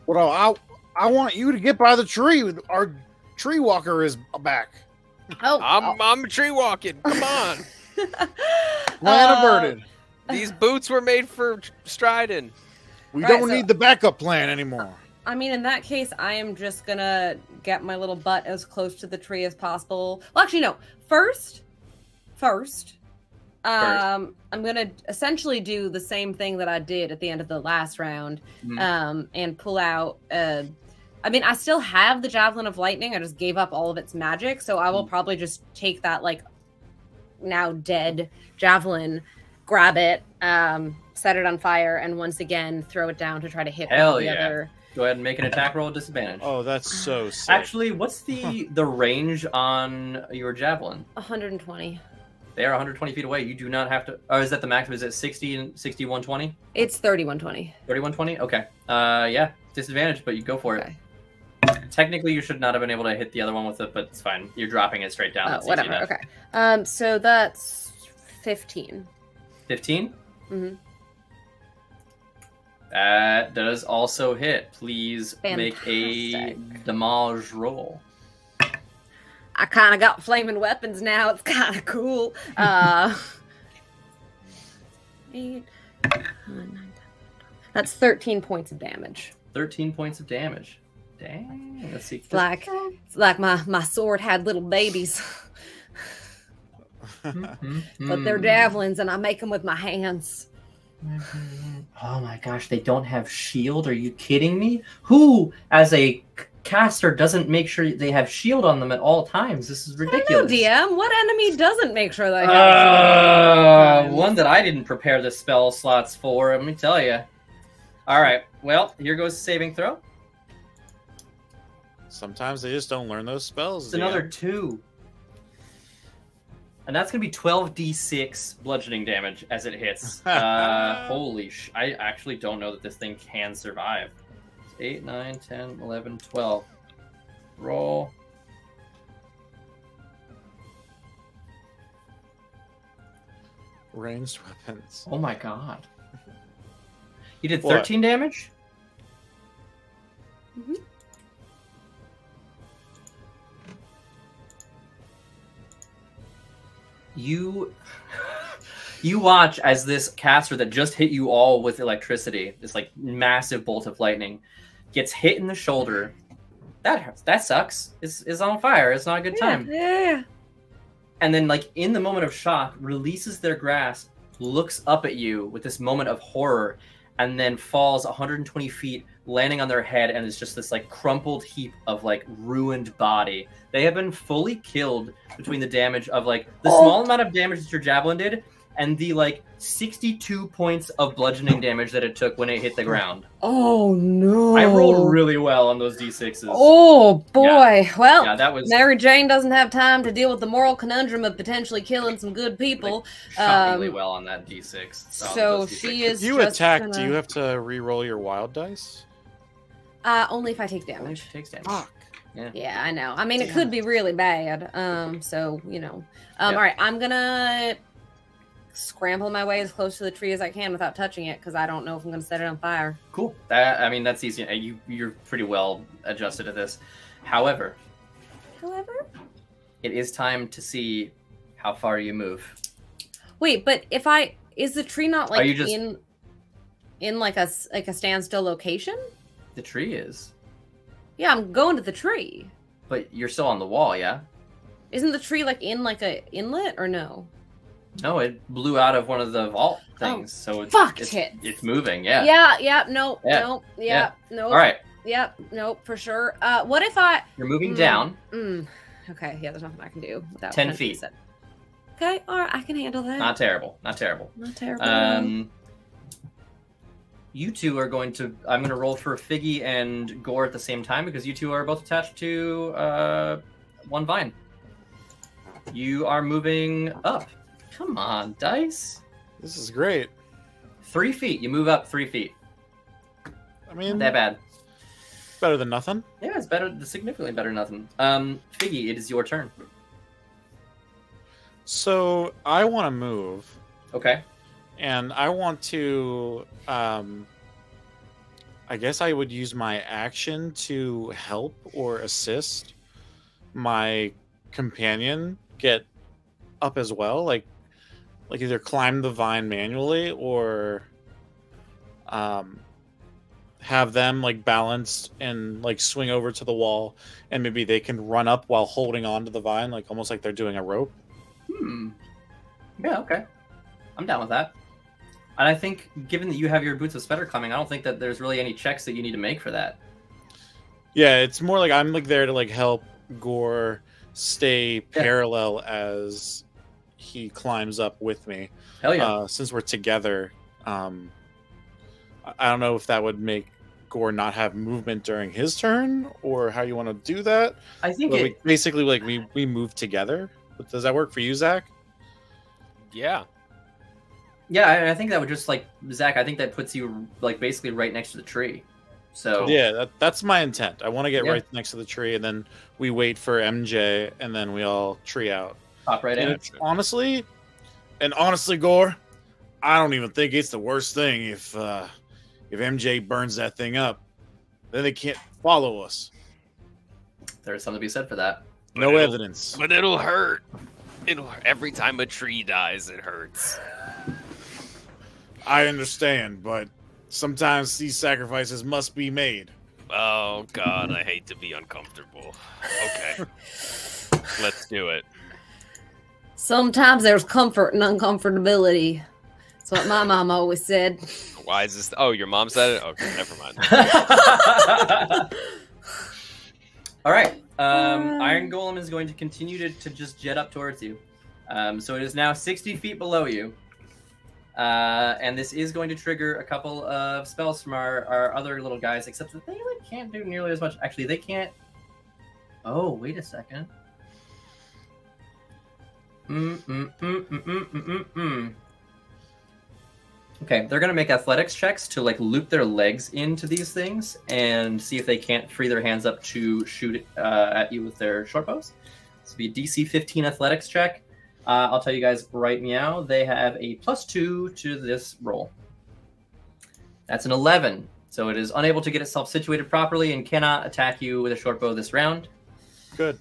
Well, I want you to get by the tree. Our tree walker is back. Oh, I'm tree walking. Come on. Plan averted. These boots were made for striding. We Right, don't so- need the backup plan anymore. I mean, in that case, I am just gonna get my little butt as close to the tree as possible. Well, actually, no. First, I'm gonna essentially do the same thing that I did at the end of the last round, and pull out. I mean, I still have the Javelin of Lightning. I just gave up all of its magic, so I will probably just take that like now dead javelin, grab it, set it on fire, and once again throw it down to try to hit Hell the yeah. other. Go ahead and make an attack roll at disadvantage. Oh, that's so sick. Actually, what's the range on your javelin? 120. They are 120 feet away. You do not have to... Oh, is that the max? Is it 60 and 60, 120? It's 3120. 3120? Okay. Yeah, disadvantage, but you go for Okay. it. Technically, you should not have been able to hit the other one with it, but it's fine. You're dropping it straight down. Oh, That's easy whatever. enough. Okay. So that's 15. 15? Mm-hmm. That does also hit. Please make a Fantastic. damage roll. I kind of got flaming weapons now. It's kind of cool. 8, 9, 10. That's 13 points of damage. 13 points of damage. Dang. Let's see. It's like my sword had little babies, but they're javelins, and I make them with my hands. Oh my gosh, they don't have shield? Are you kidding me? Who, as a caster, doesn't make sure they have shield on them at all times? This is ridiculous. I know, DM. What enemy doesn't make sure they have shield? One that I didn't prepare the spell slots for, let me tell you. All right, well, here goes saving throw. Sometimes they just don't learn those spells. It's another 2. And that's going to be 12d6 bludgeoning damage as it hits. Holy sh... I actually don't know that this thing can survive. 8, 9, 10, 11, 12. Roll. Ranged weapons. Oh my god. You did What? 13 damage? Mhm. You watch as this caster that just hit you all with electricity, this like massive bolt of lightning, gets hit in the shoulder. That hurts. That sucks. Is on fire. It's not a good time. Yeah. And then, like, in the moment of shock, releases their grasp, looks up at you with this moment of horror, and then falls 120 feet, landing on their head, and it's just this like crumpled heap of like ruined body. They have been fully killed between the damage of like the small amount of damage that your javelin did and the like 62 points of bludgeoning damage that it took when it hit the ground. Oh no! I rolled really well on those d6s. Oh boy! Yeah. Well, Yeah, that was Mary Jane doesn't have time to deal with the moral conundrum of potentially killing some good people. shockingly well on that d6. So she is. If you just attack, gonna... do you have to re-roll your wild dice? Only if I take damage. She takes damage. Fuck. Yeah, I know. I mean, it could be really bad. So you know. All right, I'm gonna scramble my way as close to the tree as I can without touching it because I don't know if I'm gonna set it on fire. Cool. I mean, that's easy. You're pretty well adjusted to this. However, it is time to see how far you move. Wait, but is the tree not like in like a standstill location? The tree is. Yeah, I'm going to the tree. But you're still on the wall, yeah? Isn't the tree like in like a inlet or no? No, it blew out of one of the vault things, so it's moving. Yeah. No. All right. Yep, nope, for sure. What if You're moving down. Okay, yeah, there's nothing I can do without 10 feet. Okay, all right, I can handle that. Not terrible. You two are going to. I'm going to roll for Figgy and Gore at the same time because you two are both attached to one vine. You are moving up. Come on, dice. This is great. 3 feet. You move up 3 feet. I mean, not that bad. Better than nothing. Yeah, it's better. Significantly better than nothing. Figgy, it is your turn. So I want to move. Okay. And I want to. I guess I would use my action to help or assist my companion get up as well, like either climb the vine manually or have them like balanced and like swing over to the wall, and maybe they can run up while holding on to the vine, like almost like they're doing a rope. Yeah, okay. I'm down with that. And I think, given that you have your Boots of Spetter coming, I don't think that there's really any checks that you need to make for that. Yeah, it's more like I'm like there to like help Gore stay parallel as he climbs up with me. Hell yeah. Since we're together, I don't know if that would make Gore not have movement during his turn or how you want to do that. I think basically like we move together. Does that work for you, Zach? Yeah. Yeah, I think that would just like Zach. I think that puts you like basically right next to the tree. So yeah, that's my intent. I want to get right next to the tree, and then we wait for MJ, and then we all tree out. Pop right in. Honestly, Gore, I don't even think it's the worst thing if MJ burns that thing up. Then they can't follow us. There's something to be said for that. No evidence. But it'll hurt. Every time a tree dies, it hurts. I understand, but sometimes these sacrifices must be made. Oh, God, I hate to be uncomfortable. Okay. Let's do it. Sometimes there's comfort in uncomfortability. That's what my mom always said. Why is this? Oh, your mom said it? Okay, never mind. All right. Iron Golem is going to continue to just jet up towards you. So it is now 60 feet below you. And this is going to trigger a couple of spells from our other little guys, except that they like, can't do nearly as much. Actually, they can't. Oh, wait a second. Okay, they're going to make athletics checks to like loop their legs into these things and see if they can't free their hands up to shoot at you with their short bows. This will be a DC 15 athletics check. I'll tell you guys right now, they have a +2 to this roll. That's an 11. So it is unable to get itself situated properly and cannot attack you with a short bow this round. Good.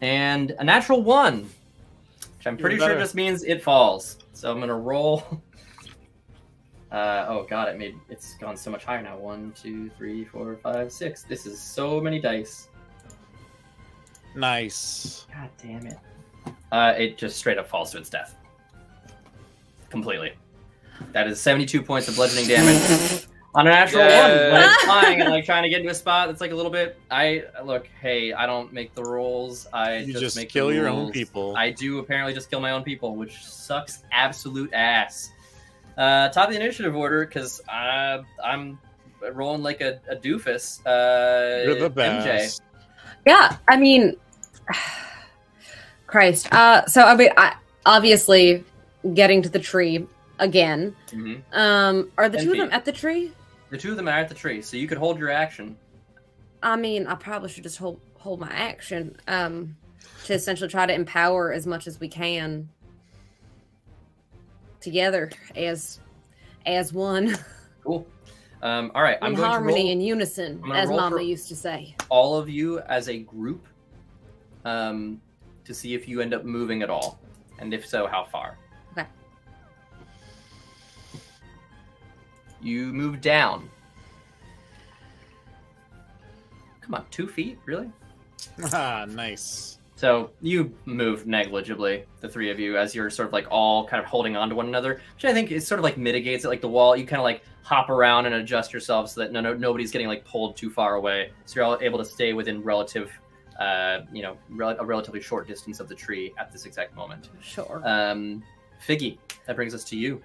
And a natural 1, which I'm pretty sure just means it falls. So I'm going to roll. Oh god, it's gone so much higher now. 1, 2, 3, 4, 5, 6. This is so many dice. Nice. God damn it. It just straight up falls to its death. Completely. That is 72 points of bludgeoning damage. On a natural Yeah. one, when it's flying and like trying to get into a spot that's like a little bit. I don't make the rolls. You just just make kill the your own rules. people. I do apparently just kill my own people, which sucks absolute ass. Top of the initiative order because I'm rolling like a doofus. You're the best. MJ. Yeah, I mean, Christ. So I mean, obviously getting to the tree again. Mm-hmm. Are the 10 two of them feet. at the tree? The two of them are at the tree, so you could hold your action. I mean, I probably should just hold my action. To essentially try to empower as much as we can together as one. Cool. All right, I'm In going harmony to roll and unison, I'm gonna as roll Mama for- used to say. all of you as a group to see if you end up moving at all, and if so, how far. Okay. You move down. Come on, 2 feet, really? Ah, nice. So you move negligibly, the three of you, as you're sort of like all kind of holding on to one another, which I think is sort of like mitigates it. Like the wall, you kind of like hop around and adjust yourselves so that nobody's getting like pulled too far away. So you're all able to stay within relative, a relatively short distance of the tree at this exact moment. Sure. Figgy, that brings us to you.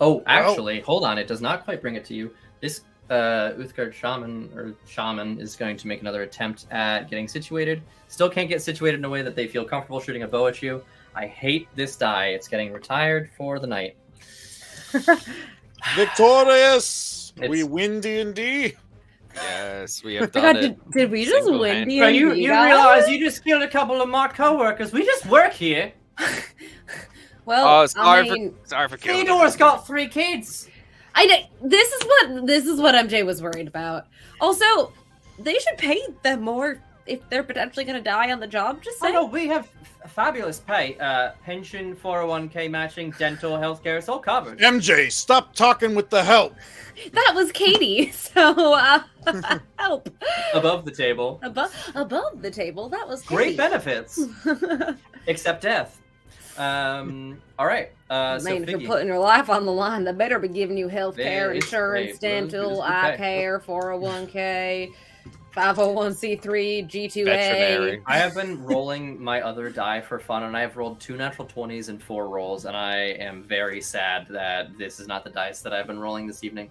Oh, actually, hold on. It does not quite bring it to you. This Uthgard shaman is going to make another attempt at getting situated. Still can't get situated in a way that they feel comfortable shooting a bow at you. I hate this die. It's getting retired for the night. Victorious! It's- We win D&D. Yes, we have Oh my done God, it. did we just win Single-handed. D&D, you guys? realize you just killed a couple of my coworkers. We just work here. Well, Oh, sorry I mean, for killing Theodore's got 3 kids. this is what MJ was worried about. Also, they should pay them more if they're potentially going to die on the job. Just Oh saying. no, we have fabulous pay. Pension, 401k matching, dental, healthcare. It's all covered. MJ, stop talking with the help. That was Katie. So help Above the table. above the table. That was Great Katie. benefits, except death. All right. So Man, if you're Figgy, putting your life on the line, they better be giving you health care, Very insurance, straight. dental, Well, eye okay. care, 401k, 501c3, G2A. Veterinary. I have been rolling my other die for fun, and I have rolled 2 natural 20s and 4 rolls, and I am very sad that this is not the dice that I've been rolling this evening.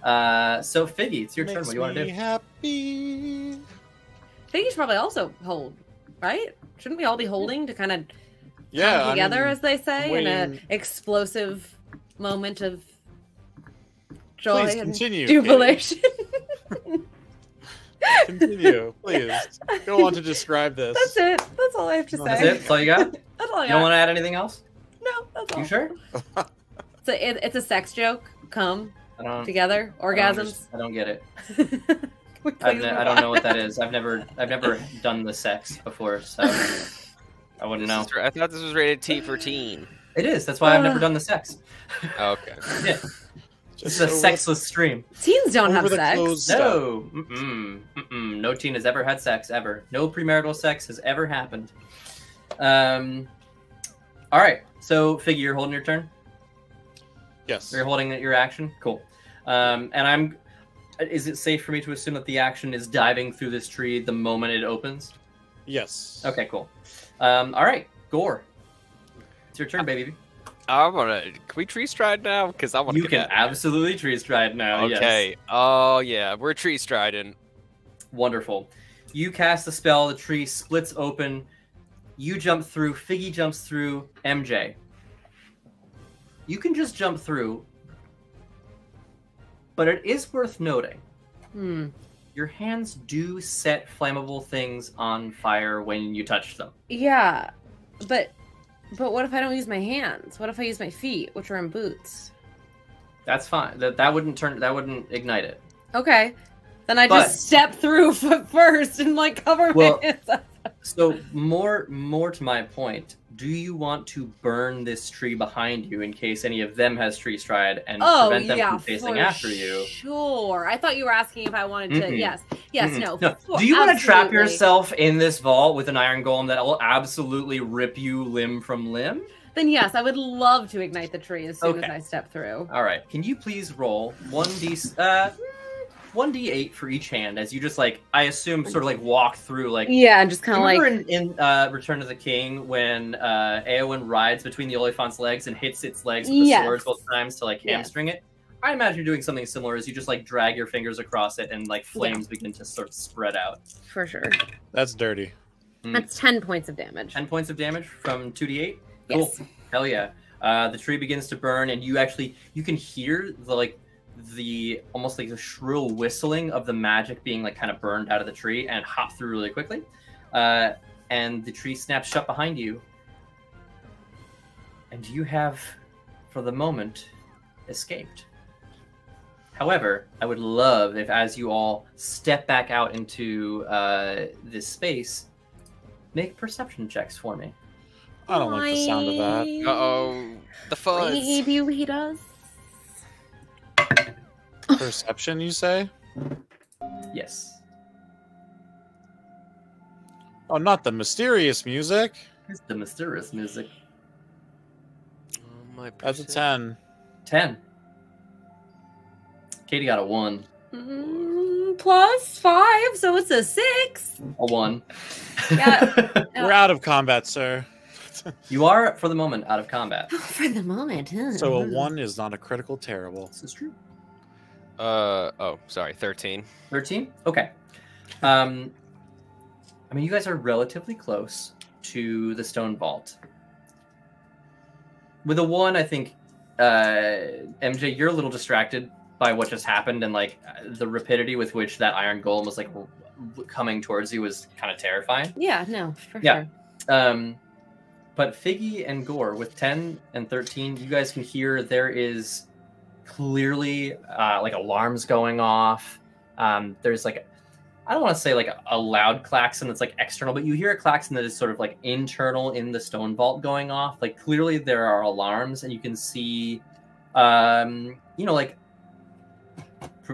So Figgy, it's your turn. What do you want to do? Happy. I think you should probably also hold, right? Shouldn't we all be holding to kind of Yeah, come together, as they say, in waiting- an explosive moment of joy Please and continue. jubilation? Continue, please. Go on to describe this. That's it. That's all I have to say. That's it? That's all you got? You That's all I don't got. want to add anything else? No, that's all. You sure? It's a sex joke. Come I don't. together. I don't Orgasms. I don't get it. Can we please I move don't on? know what that is. I've never done the sex before, so I wouldn't know. I thought this was rated T for teen. It is. That's why I've never done the sex. Okay. Yeah. This is a over- sexless stream. Teens don't have over the sex. closed stuff. No. No teen has ever had sex, ever. No premarital sex has ever happened. All right. So, Figgy, you're holding your turn? Yes. You're holding your action? Cool. And is it safe for me to assume that the action is diving through this tree the moment it opens? Yes. Okay, cool. All right, Gore. It's your turn, baby. Can we tree stride now? Because I want to You can absolutely tree stride now. Okay. Yes. Oh yeah, we're tree striding. Wonderful. You cast the spell. The tree splits open. You jump through. Figgy jumps through. MJ. You can just jump through, but it is worth noting. Your hands do set flammable things on fire when you touch them. Yeah, but what if I don't use my hands? What if I use my feet, which are in boots? That's fine. That wouldn't ignite it. Okay, then I But- just step through foot first and like cover Well, my hands up. So more to my point, do you want to burn this tree behind you in case any of them has tree stride and prevent them from chasing after you? Sure. I thought you were asking if I wanted to. Yes. No. Do you want to trap yourself in this vault with an iron golem that will absolutely rip you limb from limb? Then yes, I would love to ignite the tree as soon as I step through. All right. Can you please roll 1d8 for each hand as you just like, I assume, sort of like walk through like. Yeah, just kind of like. Remember in Return of the King when Eowyn rides between the Oliphant's legs and hits its legs with the sword both times to like hamstring it? I imagine you're doing something similar as you just like drag your fingers across it and like flames begin to sort of spread out. For sure. That's dirty. That's 10 points of damage. 10 points of damage from 2d8? Yes. Cool. Hell yeah. The tree begins to burn and you can hear the almost like the shrill whistling of the magic being like kind of burned out of the tree and hop through really quickly. And the tree snaps shut behind you. And you have, for the moment, escaped. However, I would love if as you all step back out into this space, make perception checks for me. I don't like the sound of that. Uh-oh. The fuzz. Maybe he does. Perception, you say? Yes. Oh, not the mysterious music. Here's the mysterious music. Oh, my That's a 10. 10. Katie got a 1. Plus 5, so it's a 6. A 1. Yeah. We're out of combat, sir. You are, for the moment, out of combat. For the moment. So a 1 is not a critical terrible. This is true. Oh, sorry, 13. 13? Okay. I mean, you guys are relatively close to the stone vault. With a 1, I think, MJ, you're a little distracted by what just happened, and like the rapidity with which that iron golem was like coming towards you was kind of terrifying. Yeah, no, for sure. But Figgy and Gore, with 10 and 13, you guys can hear there is clearly like alarms going off. There's like, I don't want to say like a loud klaxon that's like external, but you hear a klaxon that is sort of like internal in the stone vault going off. Like clearly there are alarms, and you can see, like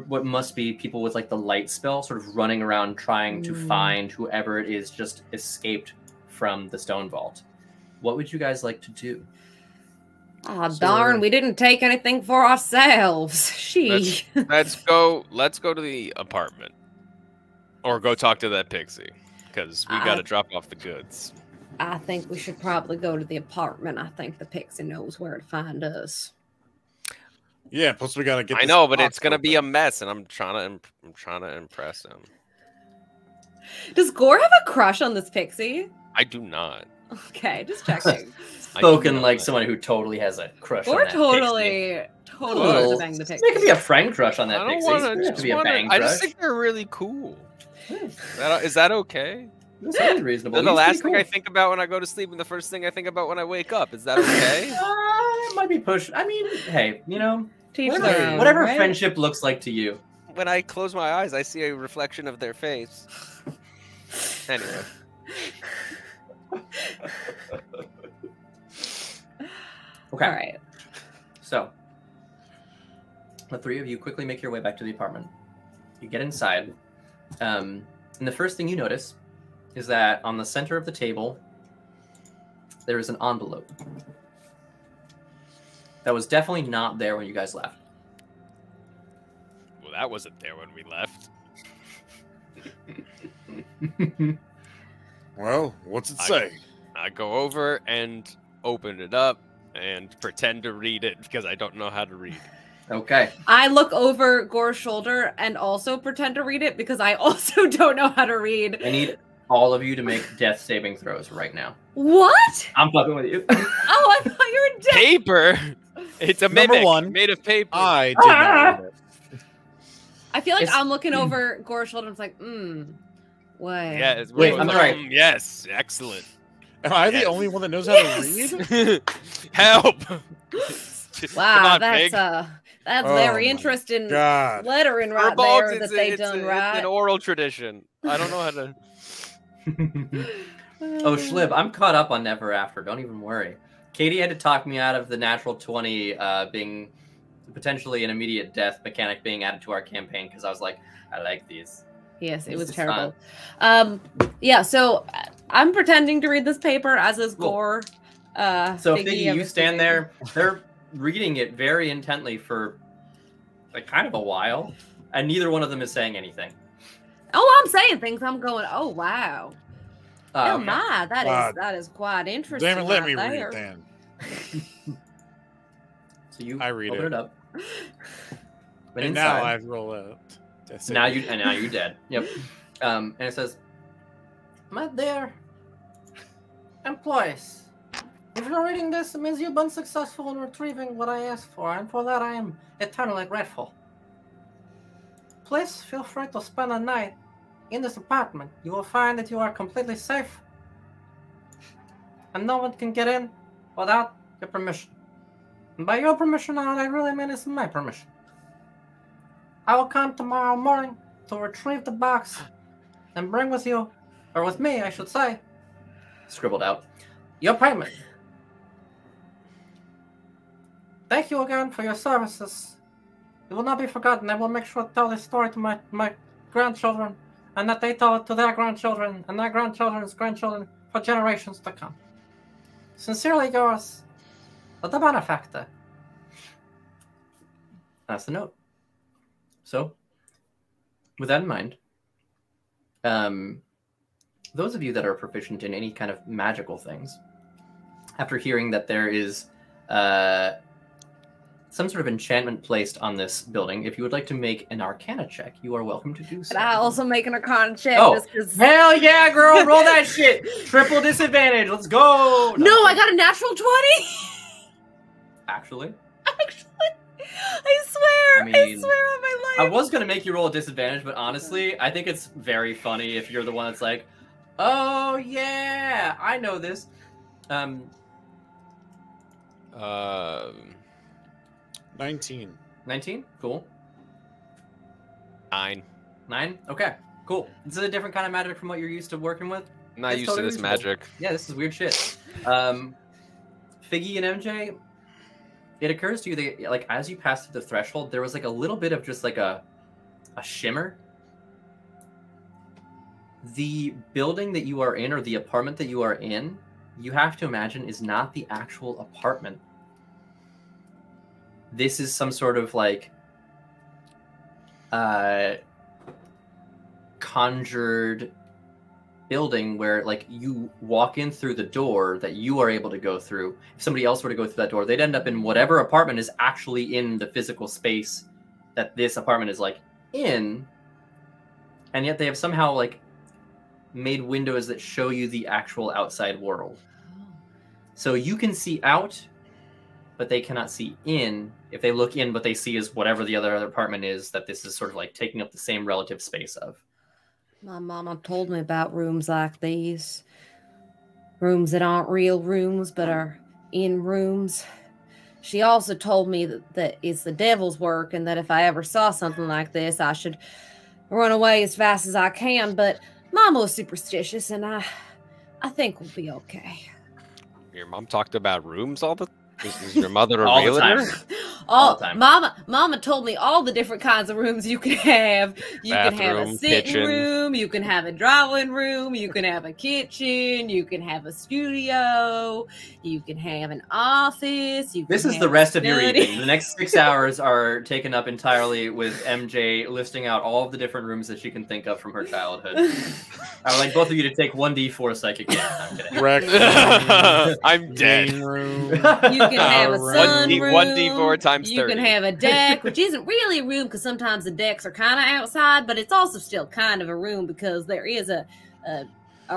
what must be people with like the light spell sort of running around trying to find whoever it is just escaped from the stone vault. What would you guys like to do? Oh, darn, we didn't take anything for ourselves. Let's go to the apartment. Or go talk to that pixie. Because we got to drop off the goods. I think we should probably go to the apartment. I think the pixie knows where to find us. Yeah, plus we got to get I know, but it's going to be a mess, and I'm trying to impress him. Does Gore have a crush on this pixie? I do not. Okay, just checking. Spoken like someone who totally has a crush on that totally wants to bang the pixie. It could be a friend crush on that I don't pixie. wanna, It could be a bang I crush. just think they're really cool. Is that okay? That sounds reasonable. They're the last thing I think about when I go to sleep, and the first thing I think about when I wake up. Is that okay? It might be pushed. I mean, hey, Whatever right? Friendship looks like to you. When I close my eyes, I see a reflection of their face. Anyway. Okay. All right. So, the three of you quickly make your way back to the apartment. You get inside, and the first thing you notice is that on the center of the table, there is an envelope. That was definitely not there when you guys left. Well, that wasn't there when we left. Well, what's it say? I go over and open it up and pretend to read it because I don't know how to read. Okay. I look over Gore's shoulder and also pretend to read it because I also don't know how to read. I need all of you to make death saving throws right now. What? I'm fucking with you. Oh, I thought you were dead. Paper! It's a Number mimic one, made of paper. I did not read it. I feel like I'm looking over Gore's shoulder and it's like, what? Yes. Wait, I'm sorry. Yes, excellent. Am I the only one that knows how to read? Help! Wow, on, that's Oh very my interesting God. lettering right Herbalds, there that they done it's right. an oral tradition. I don't know how to... Oh, Schlib, I'm caught up on Never After. Don't even worry. Katie had to talk me out of the natural 20 being potentially an immediate death mechanic being added to our campaign because I was like, I like these. Yes, it This was is terrible. Yeah, so I'm pretending to read this paper as is Cool. Gore. So Figgy, you stand there. They're reading it very intently for like kind of a while, and neither one of them is saying anything. Oh, I'm saying things. I'm going, oh, wow. Oh, Okay. my, that is quite interesting. Damn it, let me right read there. it then. So you I read open it. it up. And now I roll out. Now you're dead. Yep. And it says, My dear employees, if you're reading this, it means you've been successful in retrieving what I asked for, and for that I am eternally grateful. Please feel free to spend a night in this apartment. You will find that you are completely safe, and no one can get in without your permission. And by your permission, all I really mean is my permission. I will come tomorrow morning to retrieve the box and bring with you, or with me, I should say, scribbled out. your payment. Thank you again for your services. It will not be forgotten. I will make sure to tell this story to my grandchildren, and that they tell it to their grandchildren and their grandchildren's grandchildren for generations to come. Sincerely yours, the benefactor. That's the note. So, with that in mind, those of you that are proficient in any kind of magical things, after hearing that there is some sort of enchantment placed on this building, if you would like to make an Arcana check, you are welcome to do so. And I also make an Arcana check just because. Hell yeah, girl! Roll that shit! Triple disadvantage. Let's go! No, I got a natural 20! Actually, I swear! I mean, swear on my life! I was gonna make you roll a disadvantage, but honestly, I think it's very funny if you're the one that's like, oh yeah, I know this. 19. 19? Cool. 9. 9? Okay, cool. This is a different kind of magic from what you're used to working with. I'm not It's used totally to this reasonable. magic. Yeah, this is weird shit. Figgy and MJ, it occurs to you that, like, as you passed through the threshold, there was like a little bit of just like a shimmer. The building that you are in, or the apartment that you are in, you have to imagine is not the actual apartment. This is some sort of like conjured building where like you walk in through the door that you are able to go through. If somebody else were to go through that door, they'd end up in whatever apartment is actually in the physical space that this apartment is like in. And yet they have somehow like made windows that show you the actual outside world. So you can see out, but they cannot see in. If they look in, what they see is whatever the other apartment is that this is sort of like taking up the same relative space of. My mama told me about rooms like these. Rooms that aren't real rooms, but are in rooms. She also told me that it's the devil's work, and that if I ever saw something like this, I should run away as fast as I can. But Mama was superstitious, and I think we'll be okay. Your mom talked about rooms all the. Is your mother a All the realtor? time. All the time. Mama told me all the different kinds of rooms you can have. You can have a Bathroom, sitting kitchen. room, you can have a drawing room, you can have a kitchen, you can have a studio, you can have an office. You can This is have the rest of your study. evening. The next 6 hours are taken up entirely with MJ listing out all of the different rooms that she can think of from her childhood. I would like both of you to take 1d4 psychic damage. I'm kidding. Rec I'm dead. game room. You can have a sunroom. 1d4 times You 30. can have a deck, which isn't really a room because sometimes the decks are kind of outside, but it's also still kind of a room because there is a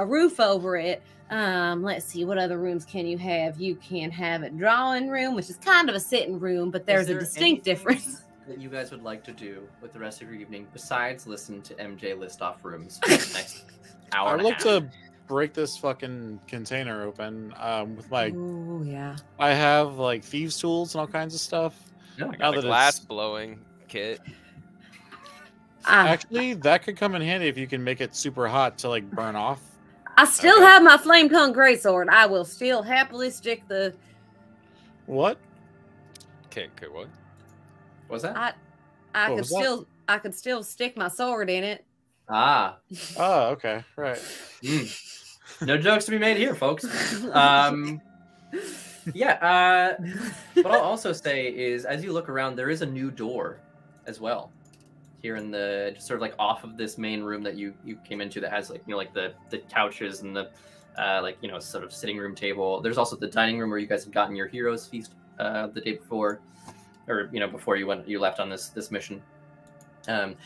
roof over it. Let's see, what other rooms can you have? You can have a drawing room, which is kind of a sitting room, but there's a there distinct anything difference. That you guys would like to do with the rest of your evening besides listen to MJ list off rooms for the next hour I'd and a like half? to break this fucking container open with my. Oh yeah. I have like thieves' tools and all kinds of stuff. No, Now The that glass it's blowing kit. actually that could come in handy if you can make it super hot to like burn off. I still Okay. have my flame tongue greatsword. I will still happily stick the. What? Okay, what? What's that? I What could was that? I could still stick my sword in it. Ah. Oh, okay, right. No jokes to be made here, folks. Yeah. What I'll also say is, as you look around, there is a new door as well. Here in the just sort of like off of this main room that you came into, that has like like the couches and the like sort of sitting room table. There's also the dining room where you guys had gotten your heroes feast the day before, or before you left on this mission.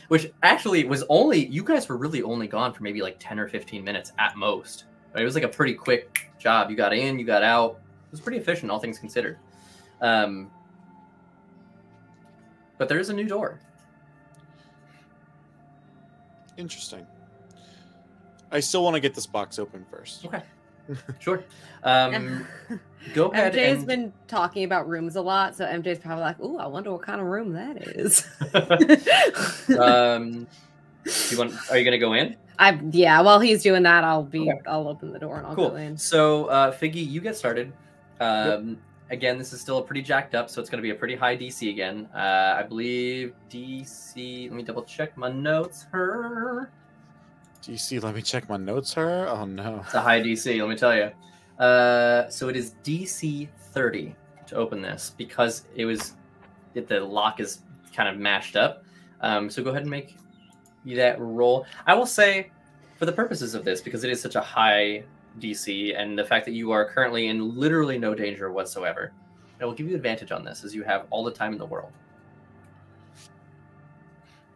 Which actually was you guys were really only gone for maybe like 10 or 15 minutes at most. It was like a pretty quick job. You got in, you got out. It was pretty efficient, all things considered. But there is a new door. Interesting. I still want to get this box open first. Okay. Sure. Go ahead. MJ's been talking about rooms a lot, so MJ's probably like, "Ooh, I wonder what kind of room that is." Are you gonna go in? Yeah. While he's doing that, I'll open the door and I'll Cool. go in. So, Figgy, you get started. Again, this is still a pretty jacked up, so it's going to be a pretty high DC again. I believe DC. Let me double check my notes. DC, let me check my notes, her. Oh no. It's a high DC, let me tell you. So it is DC 30 to open this because the lock is kind of mashed up. So go ahead and make that roll. I will say, for the purposes of this, because it is such a high DC and the fact that you are currently in literally no danger whatsoever, I will give you advantage on this as you have all the time in the world.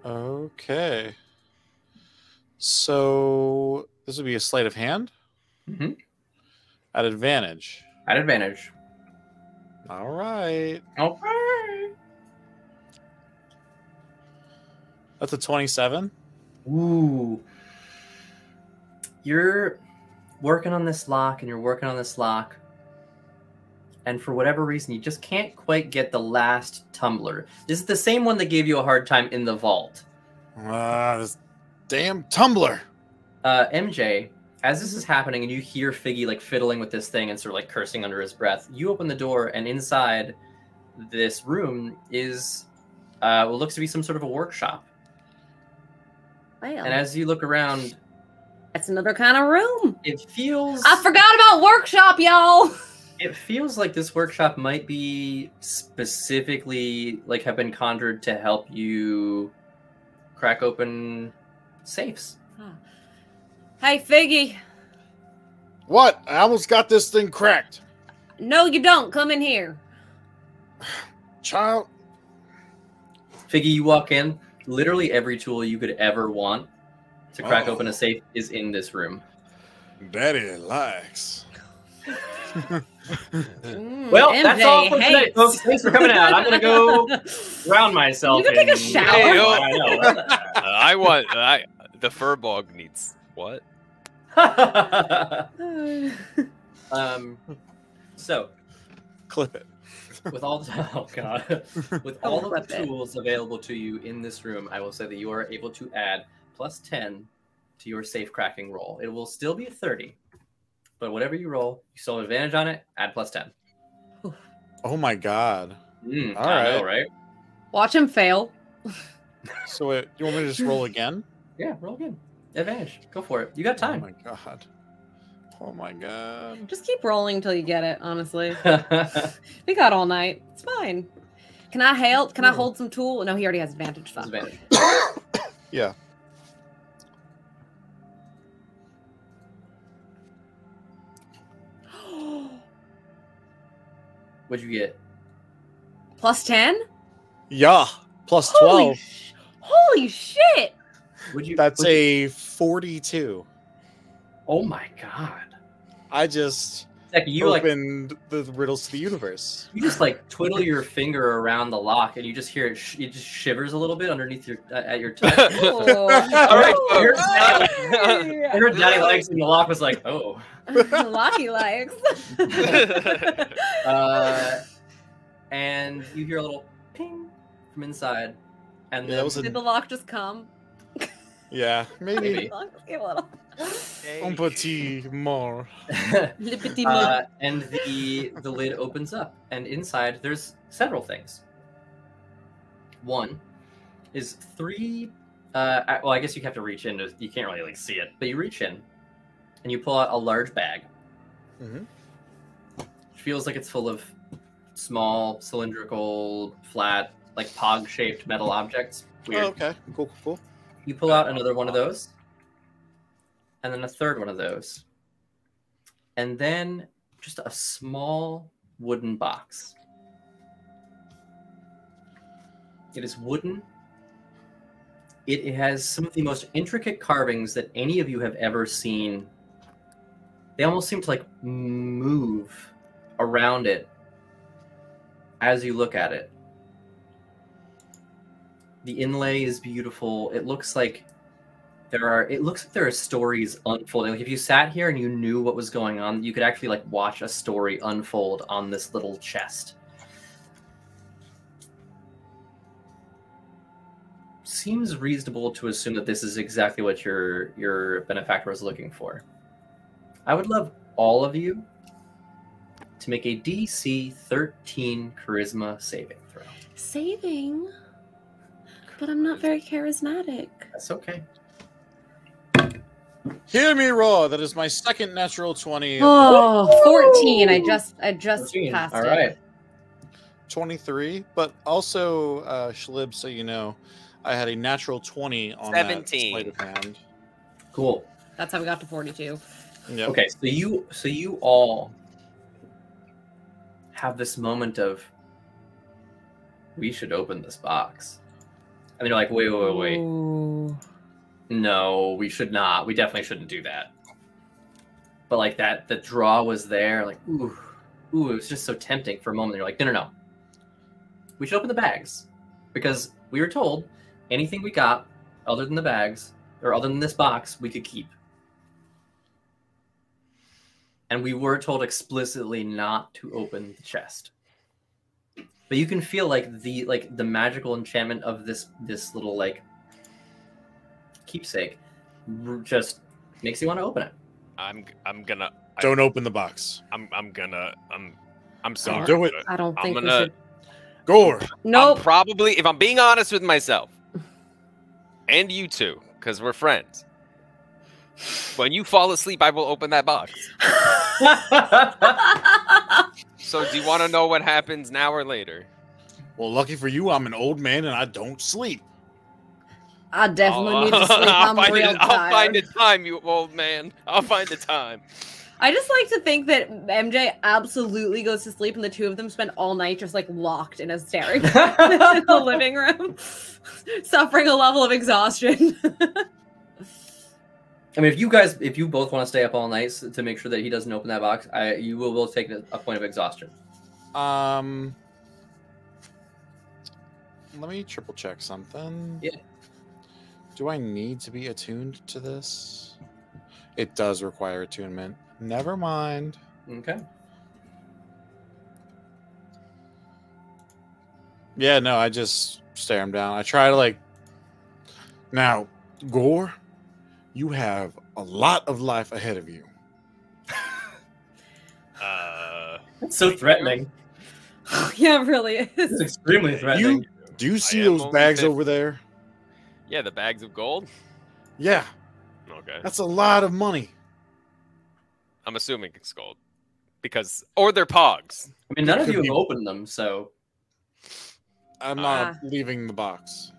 Okay. So this would be a sleight of hand? Mm-hmm. At advantage. At advantage. All right. Okay. That's a 27. Ooh. You're working on this lock and you're working on this lock. And for whatever reason, you just can't quite get the last tumbler. This is the same one that gave you a hard time in the vault. This damn tumbler. MJ, as this is happening and you hear Figgy like fiddling with this thing and sort of like cursing under his breath, you open the door and inside this room is what looks to be some sort of a workshop. Well, And as you look around, that's another kind of room. it feels... I forgot about workshop, y'all. It feels like this workshop might be specifically like have been conjured to help you crack open safes. Hey, Figgy. What? I almost got this thing cracked. No, you don't. Come in here. Child. Figgy, you walk in. Literally every tool you could ever want to crack open a safe is in this room. Daddy likes. Well, MJ that's all for tonight, hates. folks. Thanks for coming out. I'm gonna go drown myself. You go take a shower. Hey, yo. I know. I want the furbog needs what? So Clip it. with all with all of the tools available to you in this room, I will say that you are able to add +10 to your safe cracking roll. It will still be a 30, but whatever you roll, you still have advantage on it. Add +10. Oh my god. All right. know, right? Watch him fail. So you want me to just roll again? Yeah, roll again. Advantage. Go for it. You got time. Oh my god. Oh my god. Just keep rolling until you get it, honestly. We got all night. It's fine. Can I help? Can I hold some tool? No, he already has advantage. Fuck. Advantage. Yeah. What'd you get? +10? Yeah. +12. Holy shit! That's a 42. Oh my god! I just You opened the riddles to the universe. you just like twiddle your finger around the lock, and you just hear it. It just shivers a little bit underneath your at your touch. All right, folks. I heard Daddy Legs, and the lock was like, "Oh." Locky legs. And you hear a little ping from inside, and Yeah, then that was Did the lock just come? Yeah, maybe. Maybe. Lock just gave a little. Un petit more. Le petit mot. And the lid opens up, and inside there's several things. One is 3. Well, I guess you have to reach in. You can't really like see it, but you reach in, and you pull out a large bag. Mm-hmm. It feels like it's full of small, cylindrical, flat, like pog-shaped metal objects. Weird. Oh, okay. Cool. You pull out another one of those, and then a third one of those, and then just a small wooden box. It is wooden. It has some of the most intricate carvings that any of you have ever seen. They almost seem to like move around it as you look at it. The inlay is beautiful. It looks like there are stories unfolding. Like if you sat here and you knew what was going on, you could actually like watch a story unfold on this little chest. Seems reasonable to assume that this is exactly what your benefactor was looking for. I would love all of you to make a DC 13 charisma saving throw. Saving? But I'm not very charismatic. That's okay. Hear me roar. That is my second natural 20. Oh, 14. I just 14. passed All it. right. 23, but also, Schlib, so you know, I had a natural 20 on 17. that sleight of hand. Cool. That's how we got to 42. Yep. Okay, so you all have this moment of we should open this box. And you're like, wait. Ooh. No, we should not. We definitely shouldn't do that. But like that, the draw was there. Like, ooh, it was just so tempting for a moment. You're like, no. We should open the bags because we were told anything we got other than the bags or other than this box, we could keep. And we were told explicitly not to open the chest. But you can feel like the magical enchantment of this little like keepsake just makes you want to open it. I'm gonna. Don't open the box. I'm sorry. do it. but I don't I'm think we gonna. should. Gore. Nope. I'm probably, if I'm being honest with myself, and you too, because we're friends. When you fall asleep, I will open that box. So, do you want to know what happens now or later? Well, lucky for you, I'm an old man and I don't sleep. I definitely need to sleep. I'm real tired. I'll find the time, you old man. I'll find the time. I just like to think that MJ absolutely goes to sleep and the two of them spend all night just like locked in a staring in the living room, suffering a level of exhaustion. I mean, if you both want to stay up all night to make sure that he doesn't open that box, you will both take a point of exhaustion. Let me triple check something. Yeah. Do I need to be attuned to this? It does require attunement. Never mind. Okay. Yeah, no, I just stare him down. I try to like. Now, Gore, you have a lot of life ahead of you. It's so threatening. Yeah, it really is. It's extremely threatening. Do you see am those only bags 50. over there? Yeah, the bags of gold. Yeah, Okay, that's a lot of money. I'm assuming it's gold, or they're pogs. I mean, none of Could you have be- opened them, so I'm not leaving the box.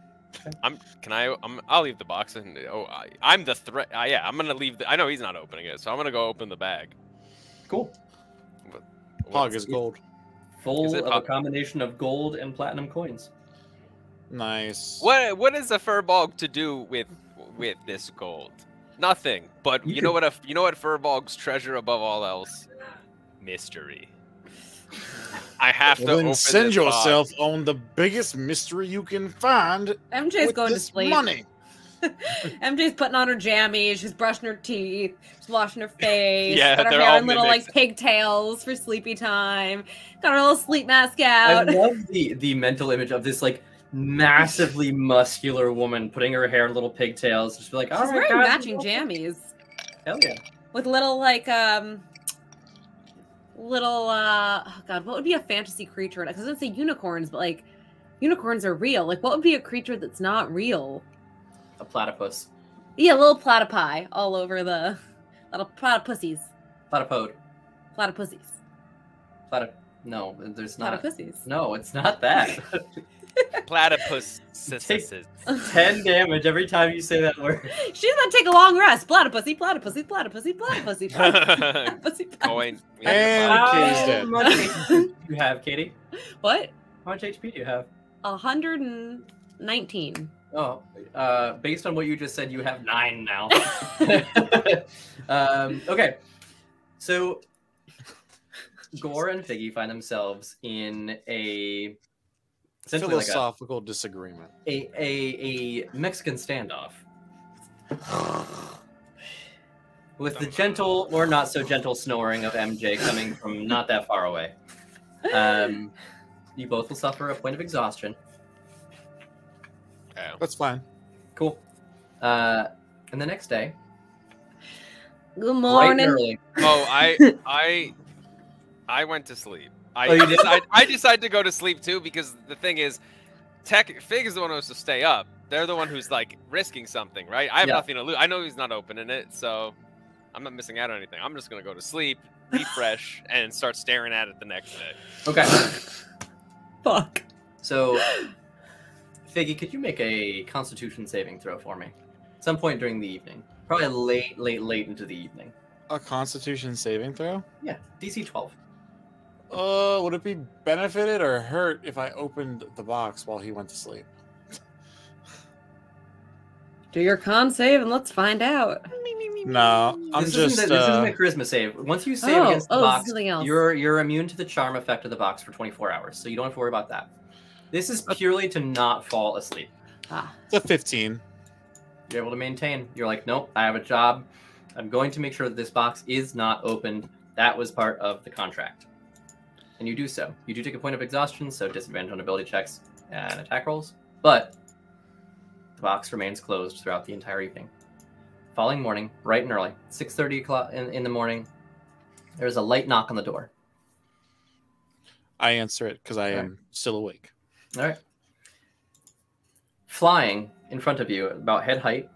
I'll leave the box, and I'm the threat. Yeah, I'm gonna leave. I know he's not opening it, so I'm gonna go open the bag. cool. Pog is gold. Full Is it of a pop- combination of gold and platinum coins. Nice. What is a furbog to do with this gold? Nothing. But you know what furbogs treasure above all else? Mystery. I have to Well, then open send this yourself box. on the biggest mystery you can find. MJ's with going to this sleep. money. MJ's putting on her jammies. She's brushing her teeth. She's washing her face. Yeah, got her they're hair all in little mimics. like pigtails for sleepy time. Got her little sleep mask I out. love the mental image of this like massively muscular woman putting her hair in little pigtails. Just be like, all She's right, wearing guys, matching jammies. Hell yeah. with little like oh god, what would be a fantasy creature? Because I was gonna say unicorns, but like unicorns are real. Like what would be a creature that's not real? A platypus. Yeah, little platypi all over the little platypussies. Platypode. Platypussies. No, there's not. Platypussies. No, it's not that. Platypus. Take 10 damage every time you say that word. She's gonna take a long rest. Platypussy, platypussy, platypussy, platypussy, platypussy. Going. And Katie's How dead. much HP do you have, Katie? What? How much HP do you have? 119. Oh, based on what you just said, you have 9 now. Okay, so Gore and Figgy find themselves in a essentially Philosophical disagreement. a Mexican standoff with the gentle or not so gentle snoring of MJ coming from not that far away. You both will suffer a point of exhaustion. Oh. That's fine. Cool. And the next day, Good bright morning. and early. Oh, I went to sleep. Oh, you did? I decided to go to sleep too because the thing is, Fig is the one who's to stay up. They're the one who's like risking something, right? I have Yeah. nothing to lose. I know he's not opening it, so I'm not missing out on anything. I'm just gonna go to sleep, be fresh, and start staring at it the next day. Okay. Fuck. So, Figgy, could you make a Constitution saving throw for me? Some point during the evening. Probably late into the evening. A Constitution saving throw? Yeah, DC 12. Would it be benefited or hurt if I opened the box while he went to sleep? Do your con save and let's find out. No, I'm This just. isn't a charisma save. Once you save against the this is box, something else. you're immune to the charm effect of the box for 24 hours, so you don't have to worry about that. This is purely to not fall asleep. Ah. It's a 15. You're able to maintain. You're like, nope, I have a job. I'm going to make sure that this box is not opened. That was part of the contract. And you do so. You do take a point of exhaustion, so disadvantage on ability checks and attack rolls. But the box remains closed throughout the entire evening. Following morning, bright and early, 6:30 o'clock in the morning, there's a light knock on the door. I answer it because I Okay. am still awake. All right. Flying in front of you, about head height,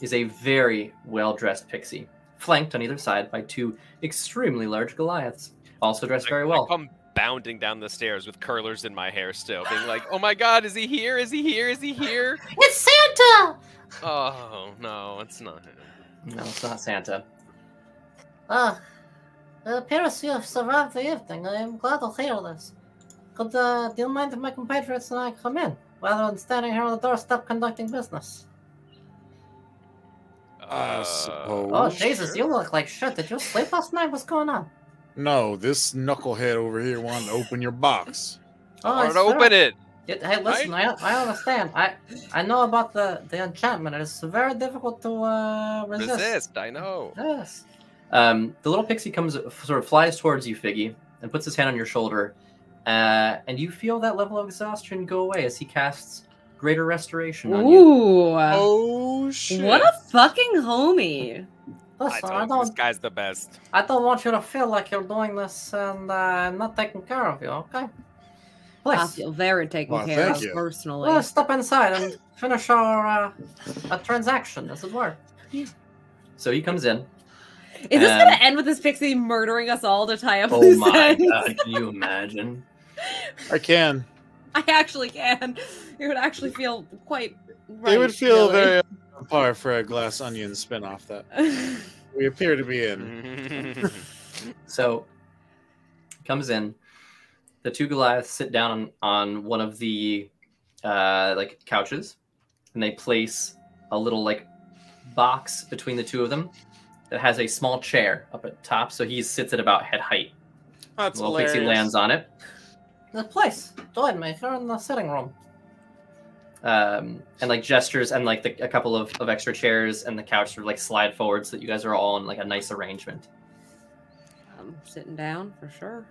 is a very well-dressed pixie, flanked on either side by 2 extremely large Goliaths, also dressed very I well. come bounding down the stairs with curlers in my hair still, being like, "Oh my God, is he here? Is he here? Is he here?" It's Santa! Oh no, it's not him. No, it's not Santa. It appears you have survived the evening. I am glad to hear this. Do you mind if my compatriots and I come in, rather than standing here on the doorstep conducting business? Suppose. Oh, Jesus, you look like shit. Did you sleep last night? What's going on? No, this knucklehead over here wanted to open your box. I wanted to open it. Hey, listen, I understand. I know about the enchantment. It is very difficult to resist. I know. Yes. The little pixie comes, sort of flies towards you, Figgy, and puts his hand on your shoulder, and you feel that level of exhaustion go away as he casts Greater Restoration on you. Ooh. Oh shit! What a fucking homie. I Listen, told you, this guy's the best. I don't want you to feel like you're doing this and not taking care of you, okay? I Please, feel very taken Well, care thank of you. personally. let's step inside and finish our transaction, as it were. So he comes in. Is this Um, gonna end with this pixie murdering us all to tie up Oh loose my ends? God, can you imagine? I can. I actually can. It would actually feel quite right. It would feel really. very on par for a Glass Onion spinoff that we appear to be in. So comes in. The 2 Goliaths sit down on one of the like couches, and they place a little like box between the 2 of them that has a small chair up at top. So he sits at about head height. That's The little pixie lands on it, The place, join me here in the sitting room. and like gestures, and like a couple of extra chairs and the couch sort of like slide forward so that you guys are all in like a nice arrangement. I'm sitting down for sure.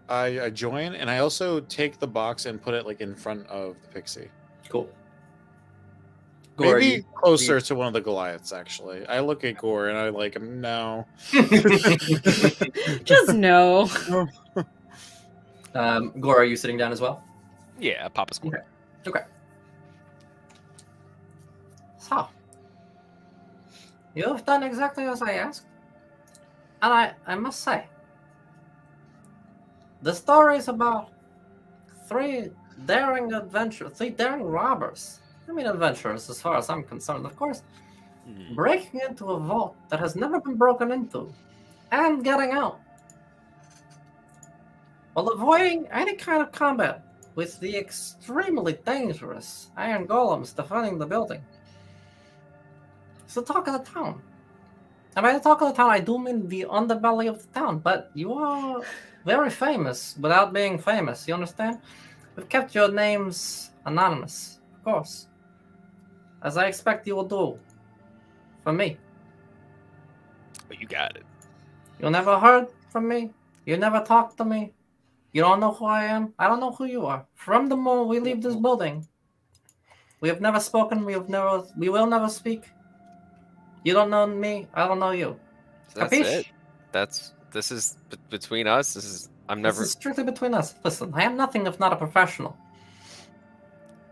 I join, and I also take the box and put it like in front of the pixie. Cool. Gore, Maybe closer to one of the Goliaths, actually. I look at Gore and I like him. No. Just no. Gore, are you sitting down as well? Yeah, Papa Square. Okay. So, you've done exactly as I asked. And I must say, the story is about three daring robbers. I mean adventurers as far as I'm concerned, of course. Breaking into a vault that has never been broken into and getting out. While avoiding any kind of combat with the extremely dangerous iron golems defending the building. It's the talk of the town. And by the talk of the town, I do mean the underbelly of the town. But you are very famous without being famous, you understand? We've kept your names anonymous, of course. As I expect you will do. For me. But you got it. You never heard from me. You never talked to me. You don't know who I am. I don't know who you are. From the moment we leave this building, we have never spoken. We will never speak. You don't know me. I don't know you. So that's Capiche? it. This is between us. This is strictly between us. Listen, I am nothing if not a professional.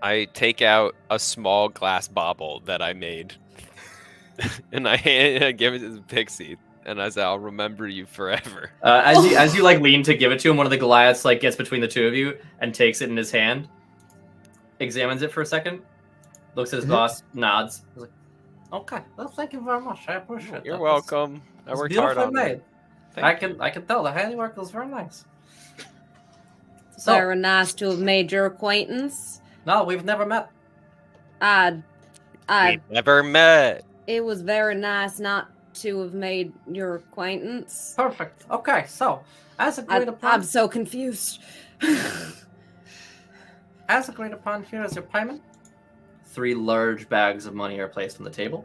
I take out a small glass bauble that I made, and I give it to the pixie, and I say, "I'll remember you forever." As you like lean to give it to him, one of the Goliaths like gets between the two of you and takes it in his hand, examines it for a second, looks at his boss, nods. He's like, okay, well, thank you very much. I appreciate it. You're welcome. I worked hard on it. I can tell the handiwork was very nice. So, very nice to have made your acquaintance. No, we've never met. We've never met. It was very nice not to have made your acquaintance. Perfect. Okay, so as agreed upon, I'm so confused. As agreed upon, here is your payment. 3 large bags of money are placed on the table.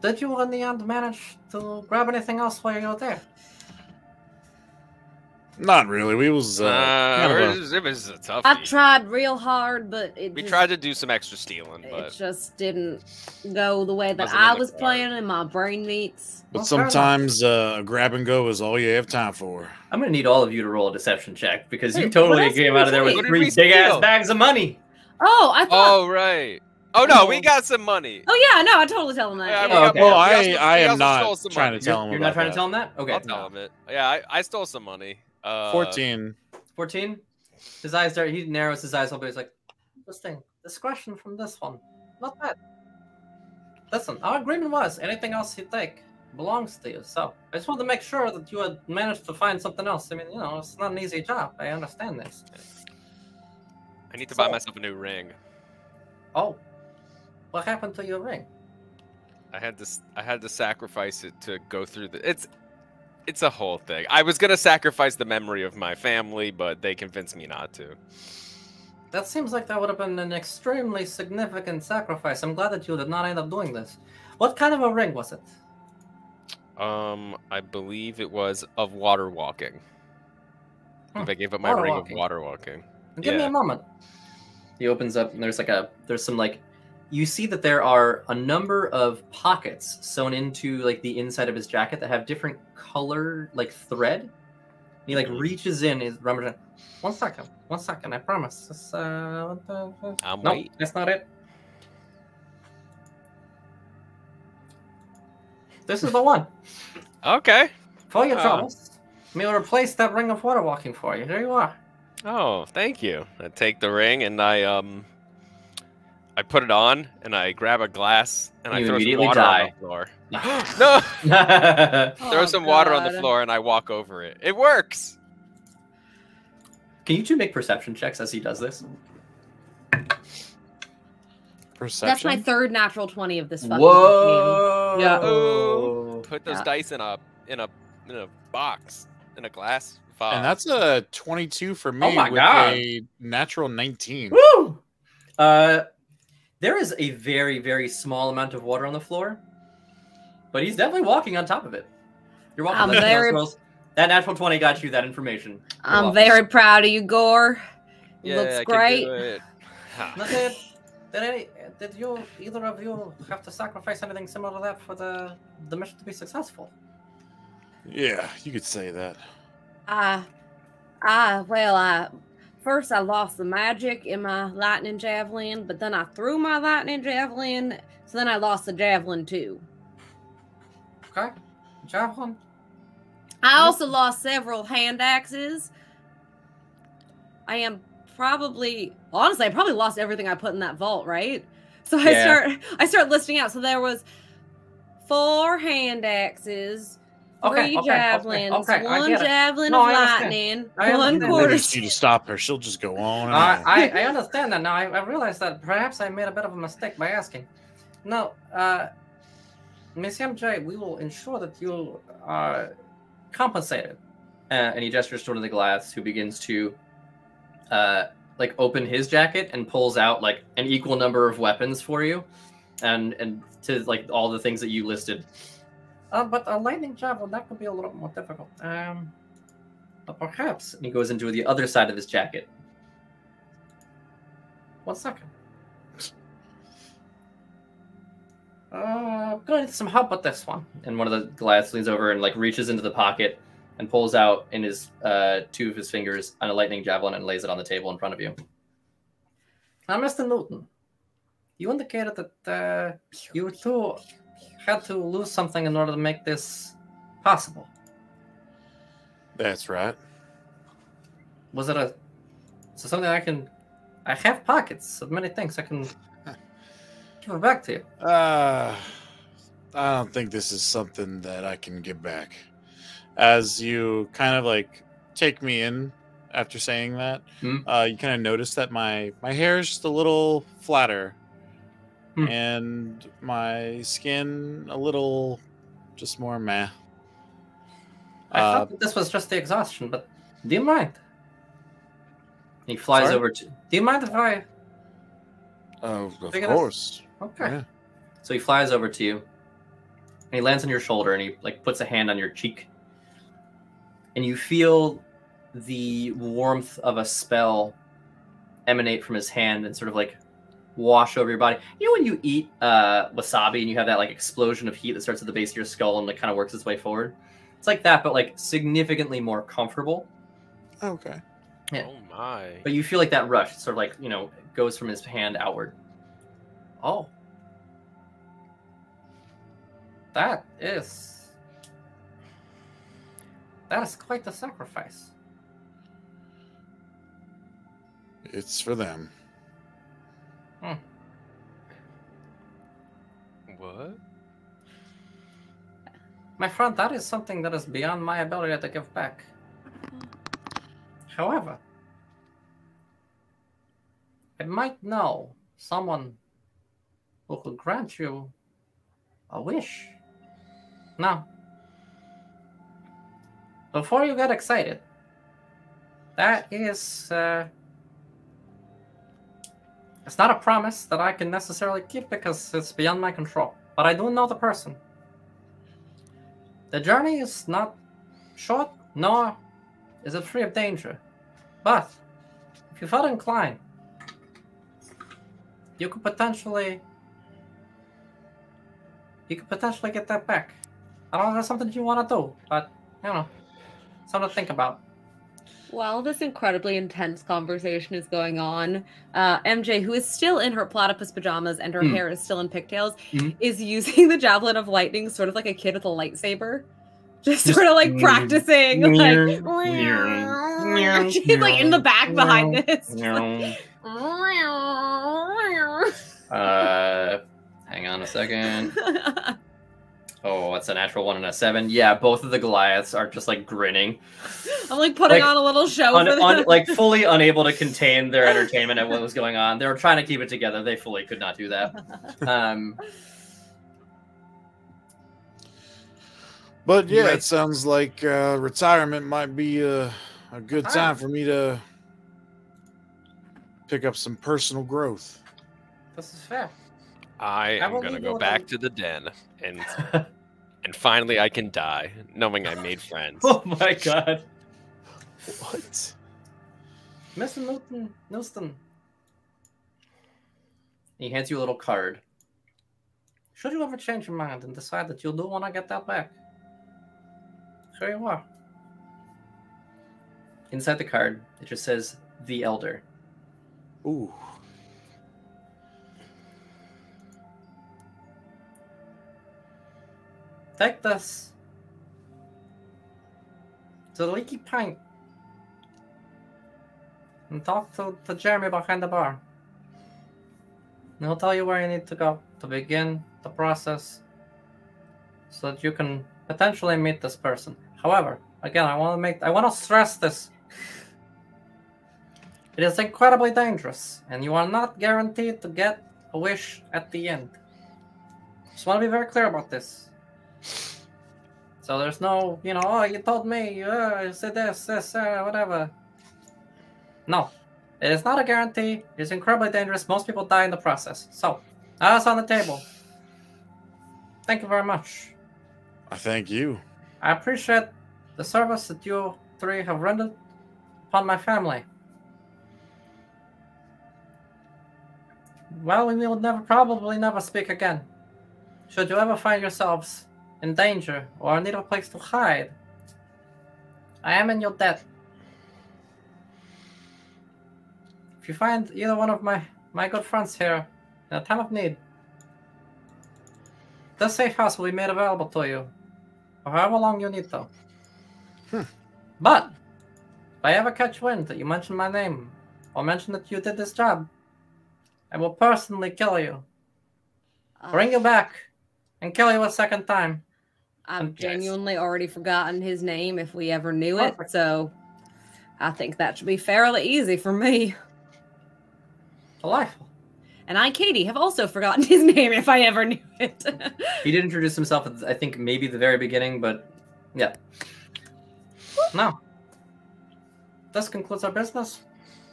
Did you in the end manage to grab anything else while you were there? Not really. We was it was a toughie. I tried real hard, but we tried to do some extra stealing, but it just didn't go the way that Wasn't in I the was car. planning and my brain meets. But sometimes grab and go is all you have time for. I'm gonna need all of you to roll a deception check because you Wait, totally what else came did out of there we with take? 3 What did we big ass steal? bags of money. Oh, I thought. Oh right. Oh no, we got some money. Oh yeah, no, I totally tell him that. Yeah, Yeah. okay. Well, We I also am not stole some trying money. to tell him You're about not trying that. to tell him that? Okay. I'll tell him it. Yeah, I stole some money. 14. 14. His eyes start. He narrows his eyes a little bit. He's like, Interesting. Discretion from this one. Not bad. Listen, our agreement was anything else you take belongs to you. So I just wanted to make sure that you had managed to find something else. I mean, you know, it's not an easy job. I understand this. I need to buy myself a new ring. Oh, what happened to your ring? I had to sacrifice it to go through the. It's a whole thing. I was gonna sacrifice the memory of my family, but they convinced me not to. That seems like that would have been an extremely significant sacrifice. I'm glad that you did not end up doing this. What kind of a ring was it? I believe it was of water walking. If I gave up my Water ring walking. of water walking. Give me a moment. he opens up and there's some like, you see that there are a number of pockets sewn into like the inside of his jacket that have different color like thread. And he like reaches in his rubber. 1 second. 1 second. I promise. It's, I'm no, waiting. that's not it. This is the one. Okay. For your Oh. troubles. Let me replace that ring of water walking for you. Here you are. Oh, thank you. I take the ring and I put it on and I grab a glass and I You throw some immediately water die. on the floor. No! Throw some water on the God. floor and I walk over it. It works. Can you two make perception checks as he does this? Perception. That's my third natural 20 of this fucking Whoa! Yeah. Oh, put those Yeah. dice in a box, in a glass vial. And that's a 22 for me Oh my with God. a natural 19. Woo! There is a very, very small amount of water on the floor, but he's definitely walking on top of it. You're welcome. I'm That's very- Girls. That natural 20 got you that information. You're I'm welcome. very proud of you, Gore. Yeah, Looks I can great. do it. Now, did you either of you have to sacrifice anything similar to that for the mission to be successful? Yeah, you could say that. First I lost the magic in my lightning javelin, but then I threw my lightning javelin, so then I lost the javelin too. Okay, javelin. I also lost several hand axes. I probably lost everything I put in that vault, right? So I start listing out. So there was 4 hand axes, 3 javelins, 1 javelin of lightning, 1 quarter. I just need to stop her. She'll just go on. And on. I understand that now. I realize that perhaps I made a bit of a mistake by asking. No, Miss MJ, we will ensure that you are compensated. And he gestures toward the Goliath, who begins to like open his jacket and pulls out like an equal number of weapons for you, and to like all the things that you listed. But a lightning javelin, that could be a little more difficult. But perhaps. And he goes into the other side of his jacket. 1 second. I'm gonna need some help with this one. And one of the Goliaths leans over and like reaches into the pocket and pulls out in his 2 of his fingers on a lightning javelin and lays it on the table in front of you. Now, Mr. Newton, you indicated that you two had to lose something in order to make this possible. That's right. Was it something I have pockets of many things. I can give it back to you. I don't think this is something that I can give back. As you kind of like take me in after saying that, you kind of notice that my hair is just a little flatter and my skin a little just more meh. I thought that this was just the exhaustion, but do you mind? He flies over to... Do you mind if I... Of course. Okay. Yeah. So he flies over to you, and he lands on your shoulder, and he like puts a hand on your cheek. And you feel the warmth of a spell emanate from his hand and sort of like wash over your body. You know when you eat wasabi and you have that like explosion of heat that starts at the base of your skull and like kind of works its way forward? It's like that, but like significantly more comfortable. Okay. Yeah. Oh my. But you feel like that rush sort of like, you know, goes from his hand outward. Oh. That is quite the sacrifice. It's for them. What? My friend, that is something that is beyond my ability to give back. However, I might know someone who could grant you a wish. Now, before you get excited, that is, it's not a promise that I can necessarily keep because it's beyond my control. But I do know the person. The journey is not short, nor is it free of danger. But if you felt inclined, you could potentially get that back. I don't know if that's something you want to do, but you know, something to think about. While this incredibly intense conversation is going on, MJ, who is still in her platypus pajamas and her hair is still in pigtails, is using the javelin of lightning sort of like a kid with a lightsaber. Just sort of like practicing. Like, she's like in the back behind this. Hang on a second. Oh, it's a natural 1 and a 7. Yeah, both of the Goliaths are just like grinning. I'm like putting on a little show for them. Like fully unable to contain their entertainment at what was going on. They were trying to keep it together. They fully could not do that. But yeah, it sounds like retirement might be a good time for me to pick up some personal growth. This is fair. I am gonna go back to the den and finally I can die, knowing I made friends. Oh my god. What? Mr. Newton. He hands you a little card. Should you ever change your mind and decide that you do want to get that back, here you are. Inside the card, it just says, The Elder. Ooh. Take this to the Leaky Pint and talk to Jeremy behind the bar. And he'll tell you where you need to go to begin the process so that you can potentially meet this person. However, again, I want to stress this. It is incredibly dangerous, and you are not guaranteed to get a wish at the end. Just want to be very clear about this. So there's no, oh, you told me, you said this, whatever. No, it is not a guarantee. It is incredibly dangerous. Most people die in the process. So, that's on the table. Thank you very much. I thank you. I appreciate the service that you three have rendered upon my family. Well, we will probably never speak again. Should you ever find yourselves in danger or need a place to hide, I am in your debt. If you find either one of my good friends here in a time of need, the safe house will be made available to you for however long you need to. But if I ever catch wind that you mention my name or mention that you did this job, I will personally kill you, bring you back, and kill you a second time. I've genuinely already forgotten his name if we ever knew it, so I think that should be fairly easy for me. Delightful. And I, Katie, have also forgotten his name if I ever knew it. He did introduce himself at, I think, maybe the very beginning, but yeah. Now, this concludes our business.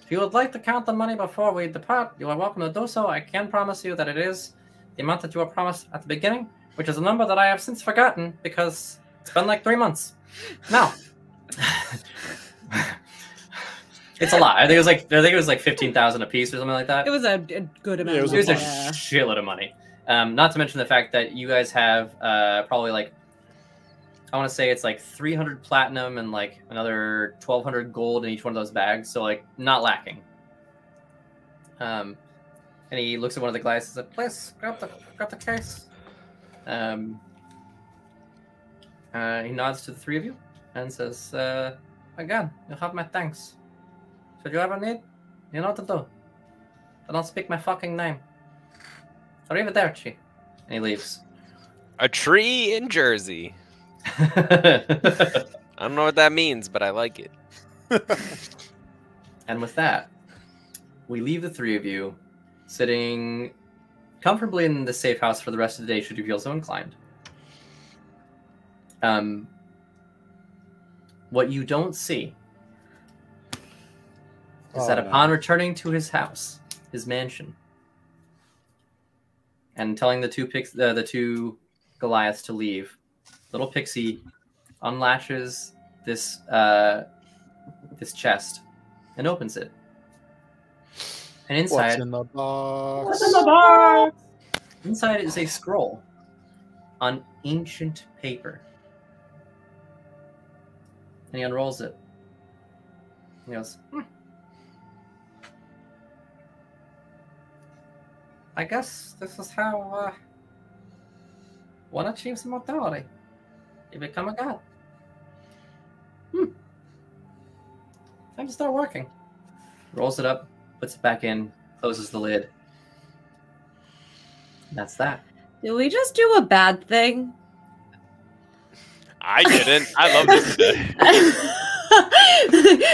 If you would like to count the money before we depart, you are welcome to do so. I can promise you that it is the amount that you were promised at the beginning, which is a number that I have since forgotten because it's been like 3 months. Now, it's a lot. I think it was like 15,000 a piece or something like that. It was a good amount. Yeah, It was a shitload of money. Not to mention the fact that you guys have probably like, I want to say it's like 300 platinum and like another 1,200 gold in each one of those bags. So like not lacking. And he looks at one of the glasses and says, please grab the case. he nods to the three of you and says, Again, you have my thanks. Should you ever need, you know what to do. But don't speak my fucking name. Arrivederci. and he leaves. A tree in Jersey. I don't know what that means, but I like it. And with that, we leave the three of you sitting comfortably in the safe house for the rest of the day, should you feel so inclined. What you don't see is that upon returning to his house, his mansion, and telling the two Goliaths to leave, little Pixie unlatches this this chest and opens it. And inside, What's in the box? what's in the box? Inside is a scroll on ancient paper. And he unrolls it. He goes, I guess this is how one achieves immortality. You become a god. Time to start working. rolls it up, puts it back in, closes the lid. And that's that. Did we just do a bad thing? I didn't. I loved it today.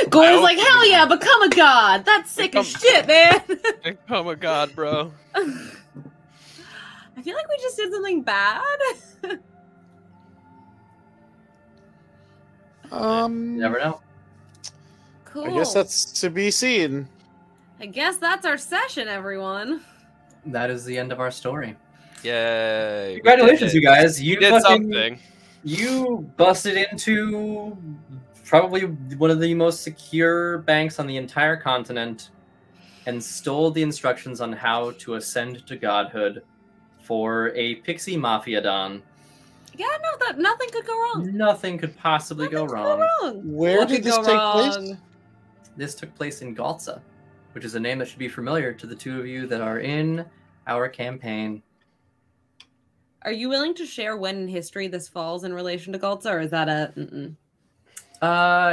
Gore's like, hell yeah, become a god. That's sick as shit, man. Oh my god, bro. I feel like we just did something bad. You never know. Cool. I guess that's to be seen. I guess that's our session, everyone. That is the end of our story. Yay. Congratulations, you guys. You did something. You busted into probably one of the most secure banks on the entire continent. and stole the instructions on how to ascend to godhood for a pixie mafia don. Yeah, no, that nothing could go wrong. Nothing could possibly go wrong. Where What did could this go take wrong? place? This took place in Galza, which is a name that should be familiar to the two of you that are in our campaign. Are you willing to share when in history this falls in relation to Galza, or is that a?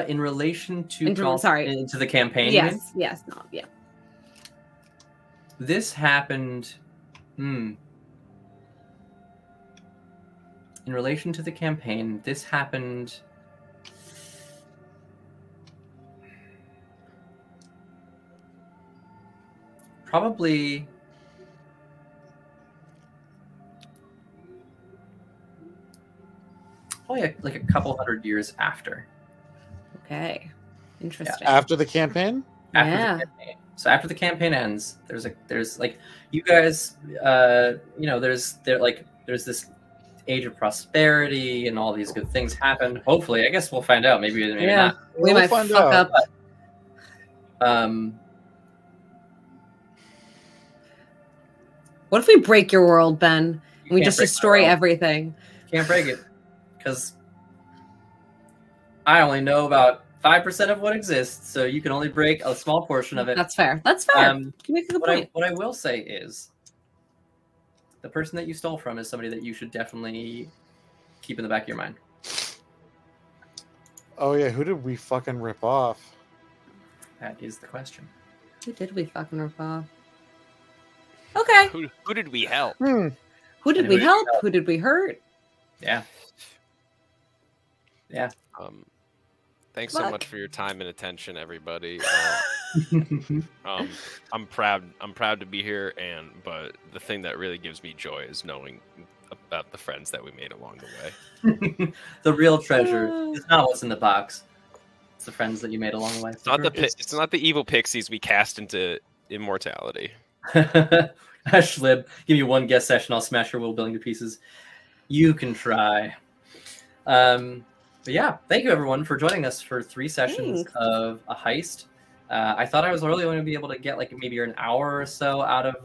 In relation to to the campaign. Yes, no, yeah. This happened. In relation to the campaign, this happened. Probably. Probably like a couple hundred years after. Okay, interesting. After the campaign? After the campaign. So after the campaign ends, there's like you guys, there's this age of prosperity and all these good things happen. Hopefully, I guess we'll find out. Maybe not. We might fuck up. What if we break your world, Ben? And we just destroy everything. Can't break it because I only know about 5% of what exists, so you can only break a small portion of it. That's fair. That's fair. You make a good point. What I will say is, the person that you stole from is somebody that you should definitely keep in the back of your mind. Oh yeah, who did we fucking rip off? That is the question. Who did we fucking rip off? Okay. Who did we help? Who did we help? Who did we hurt? Yeah. Thanks so much for your time and attention, everybody. I'm proud to be here, but the thing that really gives me joy is knowing about the friends that we made along the way. The real treasure is not what's in the box. It's the friends that you made along the way. It's not the evil pixies we cast into immortality. Schlib, give me one guest session, I'll smash your world building to pieces. You can try. But yeah, thank you everyone for joining us for 3 sessions of a heist. I thought I was really going to be able to get like maybe an hour or so out of.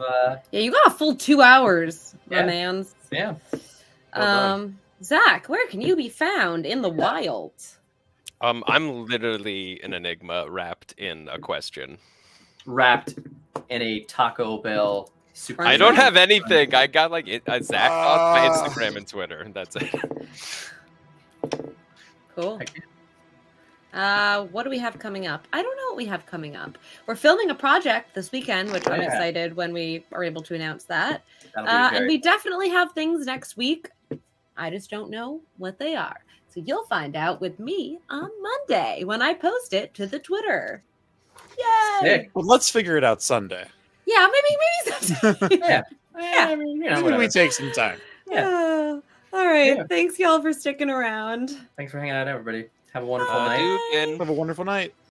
Yeah, you got a full 2 hours, my mans. Yeah. Zach, where can you be found in the wild? I'm literally an enigma wrapped in a question. Wrapped in a Taco Bell. I don't have anything. I got like Zach off my Instagram and Twitter. That's it. Cool. What do we have coming up? I don't know what we have coming up. We're filming a project this weekend, which I'm excited when we are able to announce that. And we definitely have things next week. I just don't know what they are. So you'll find out with me on Monday when I post it to the Twitter. Yay! Sick. Well, let's figure it out Sunday. Yeah, maybe sometime. Yeah. I mean, Maybe we take some time. Yeah. All right. Thanks, y'all, for sticking around. Thanks for hanging out, everybody. Have a wonderful night. Have a wonderful night.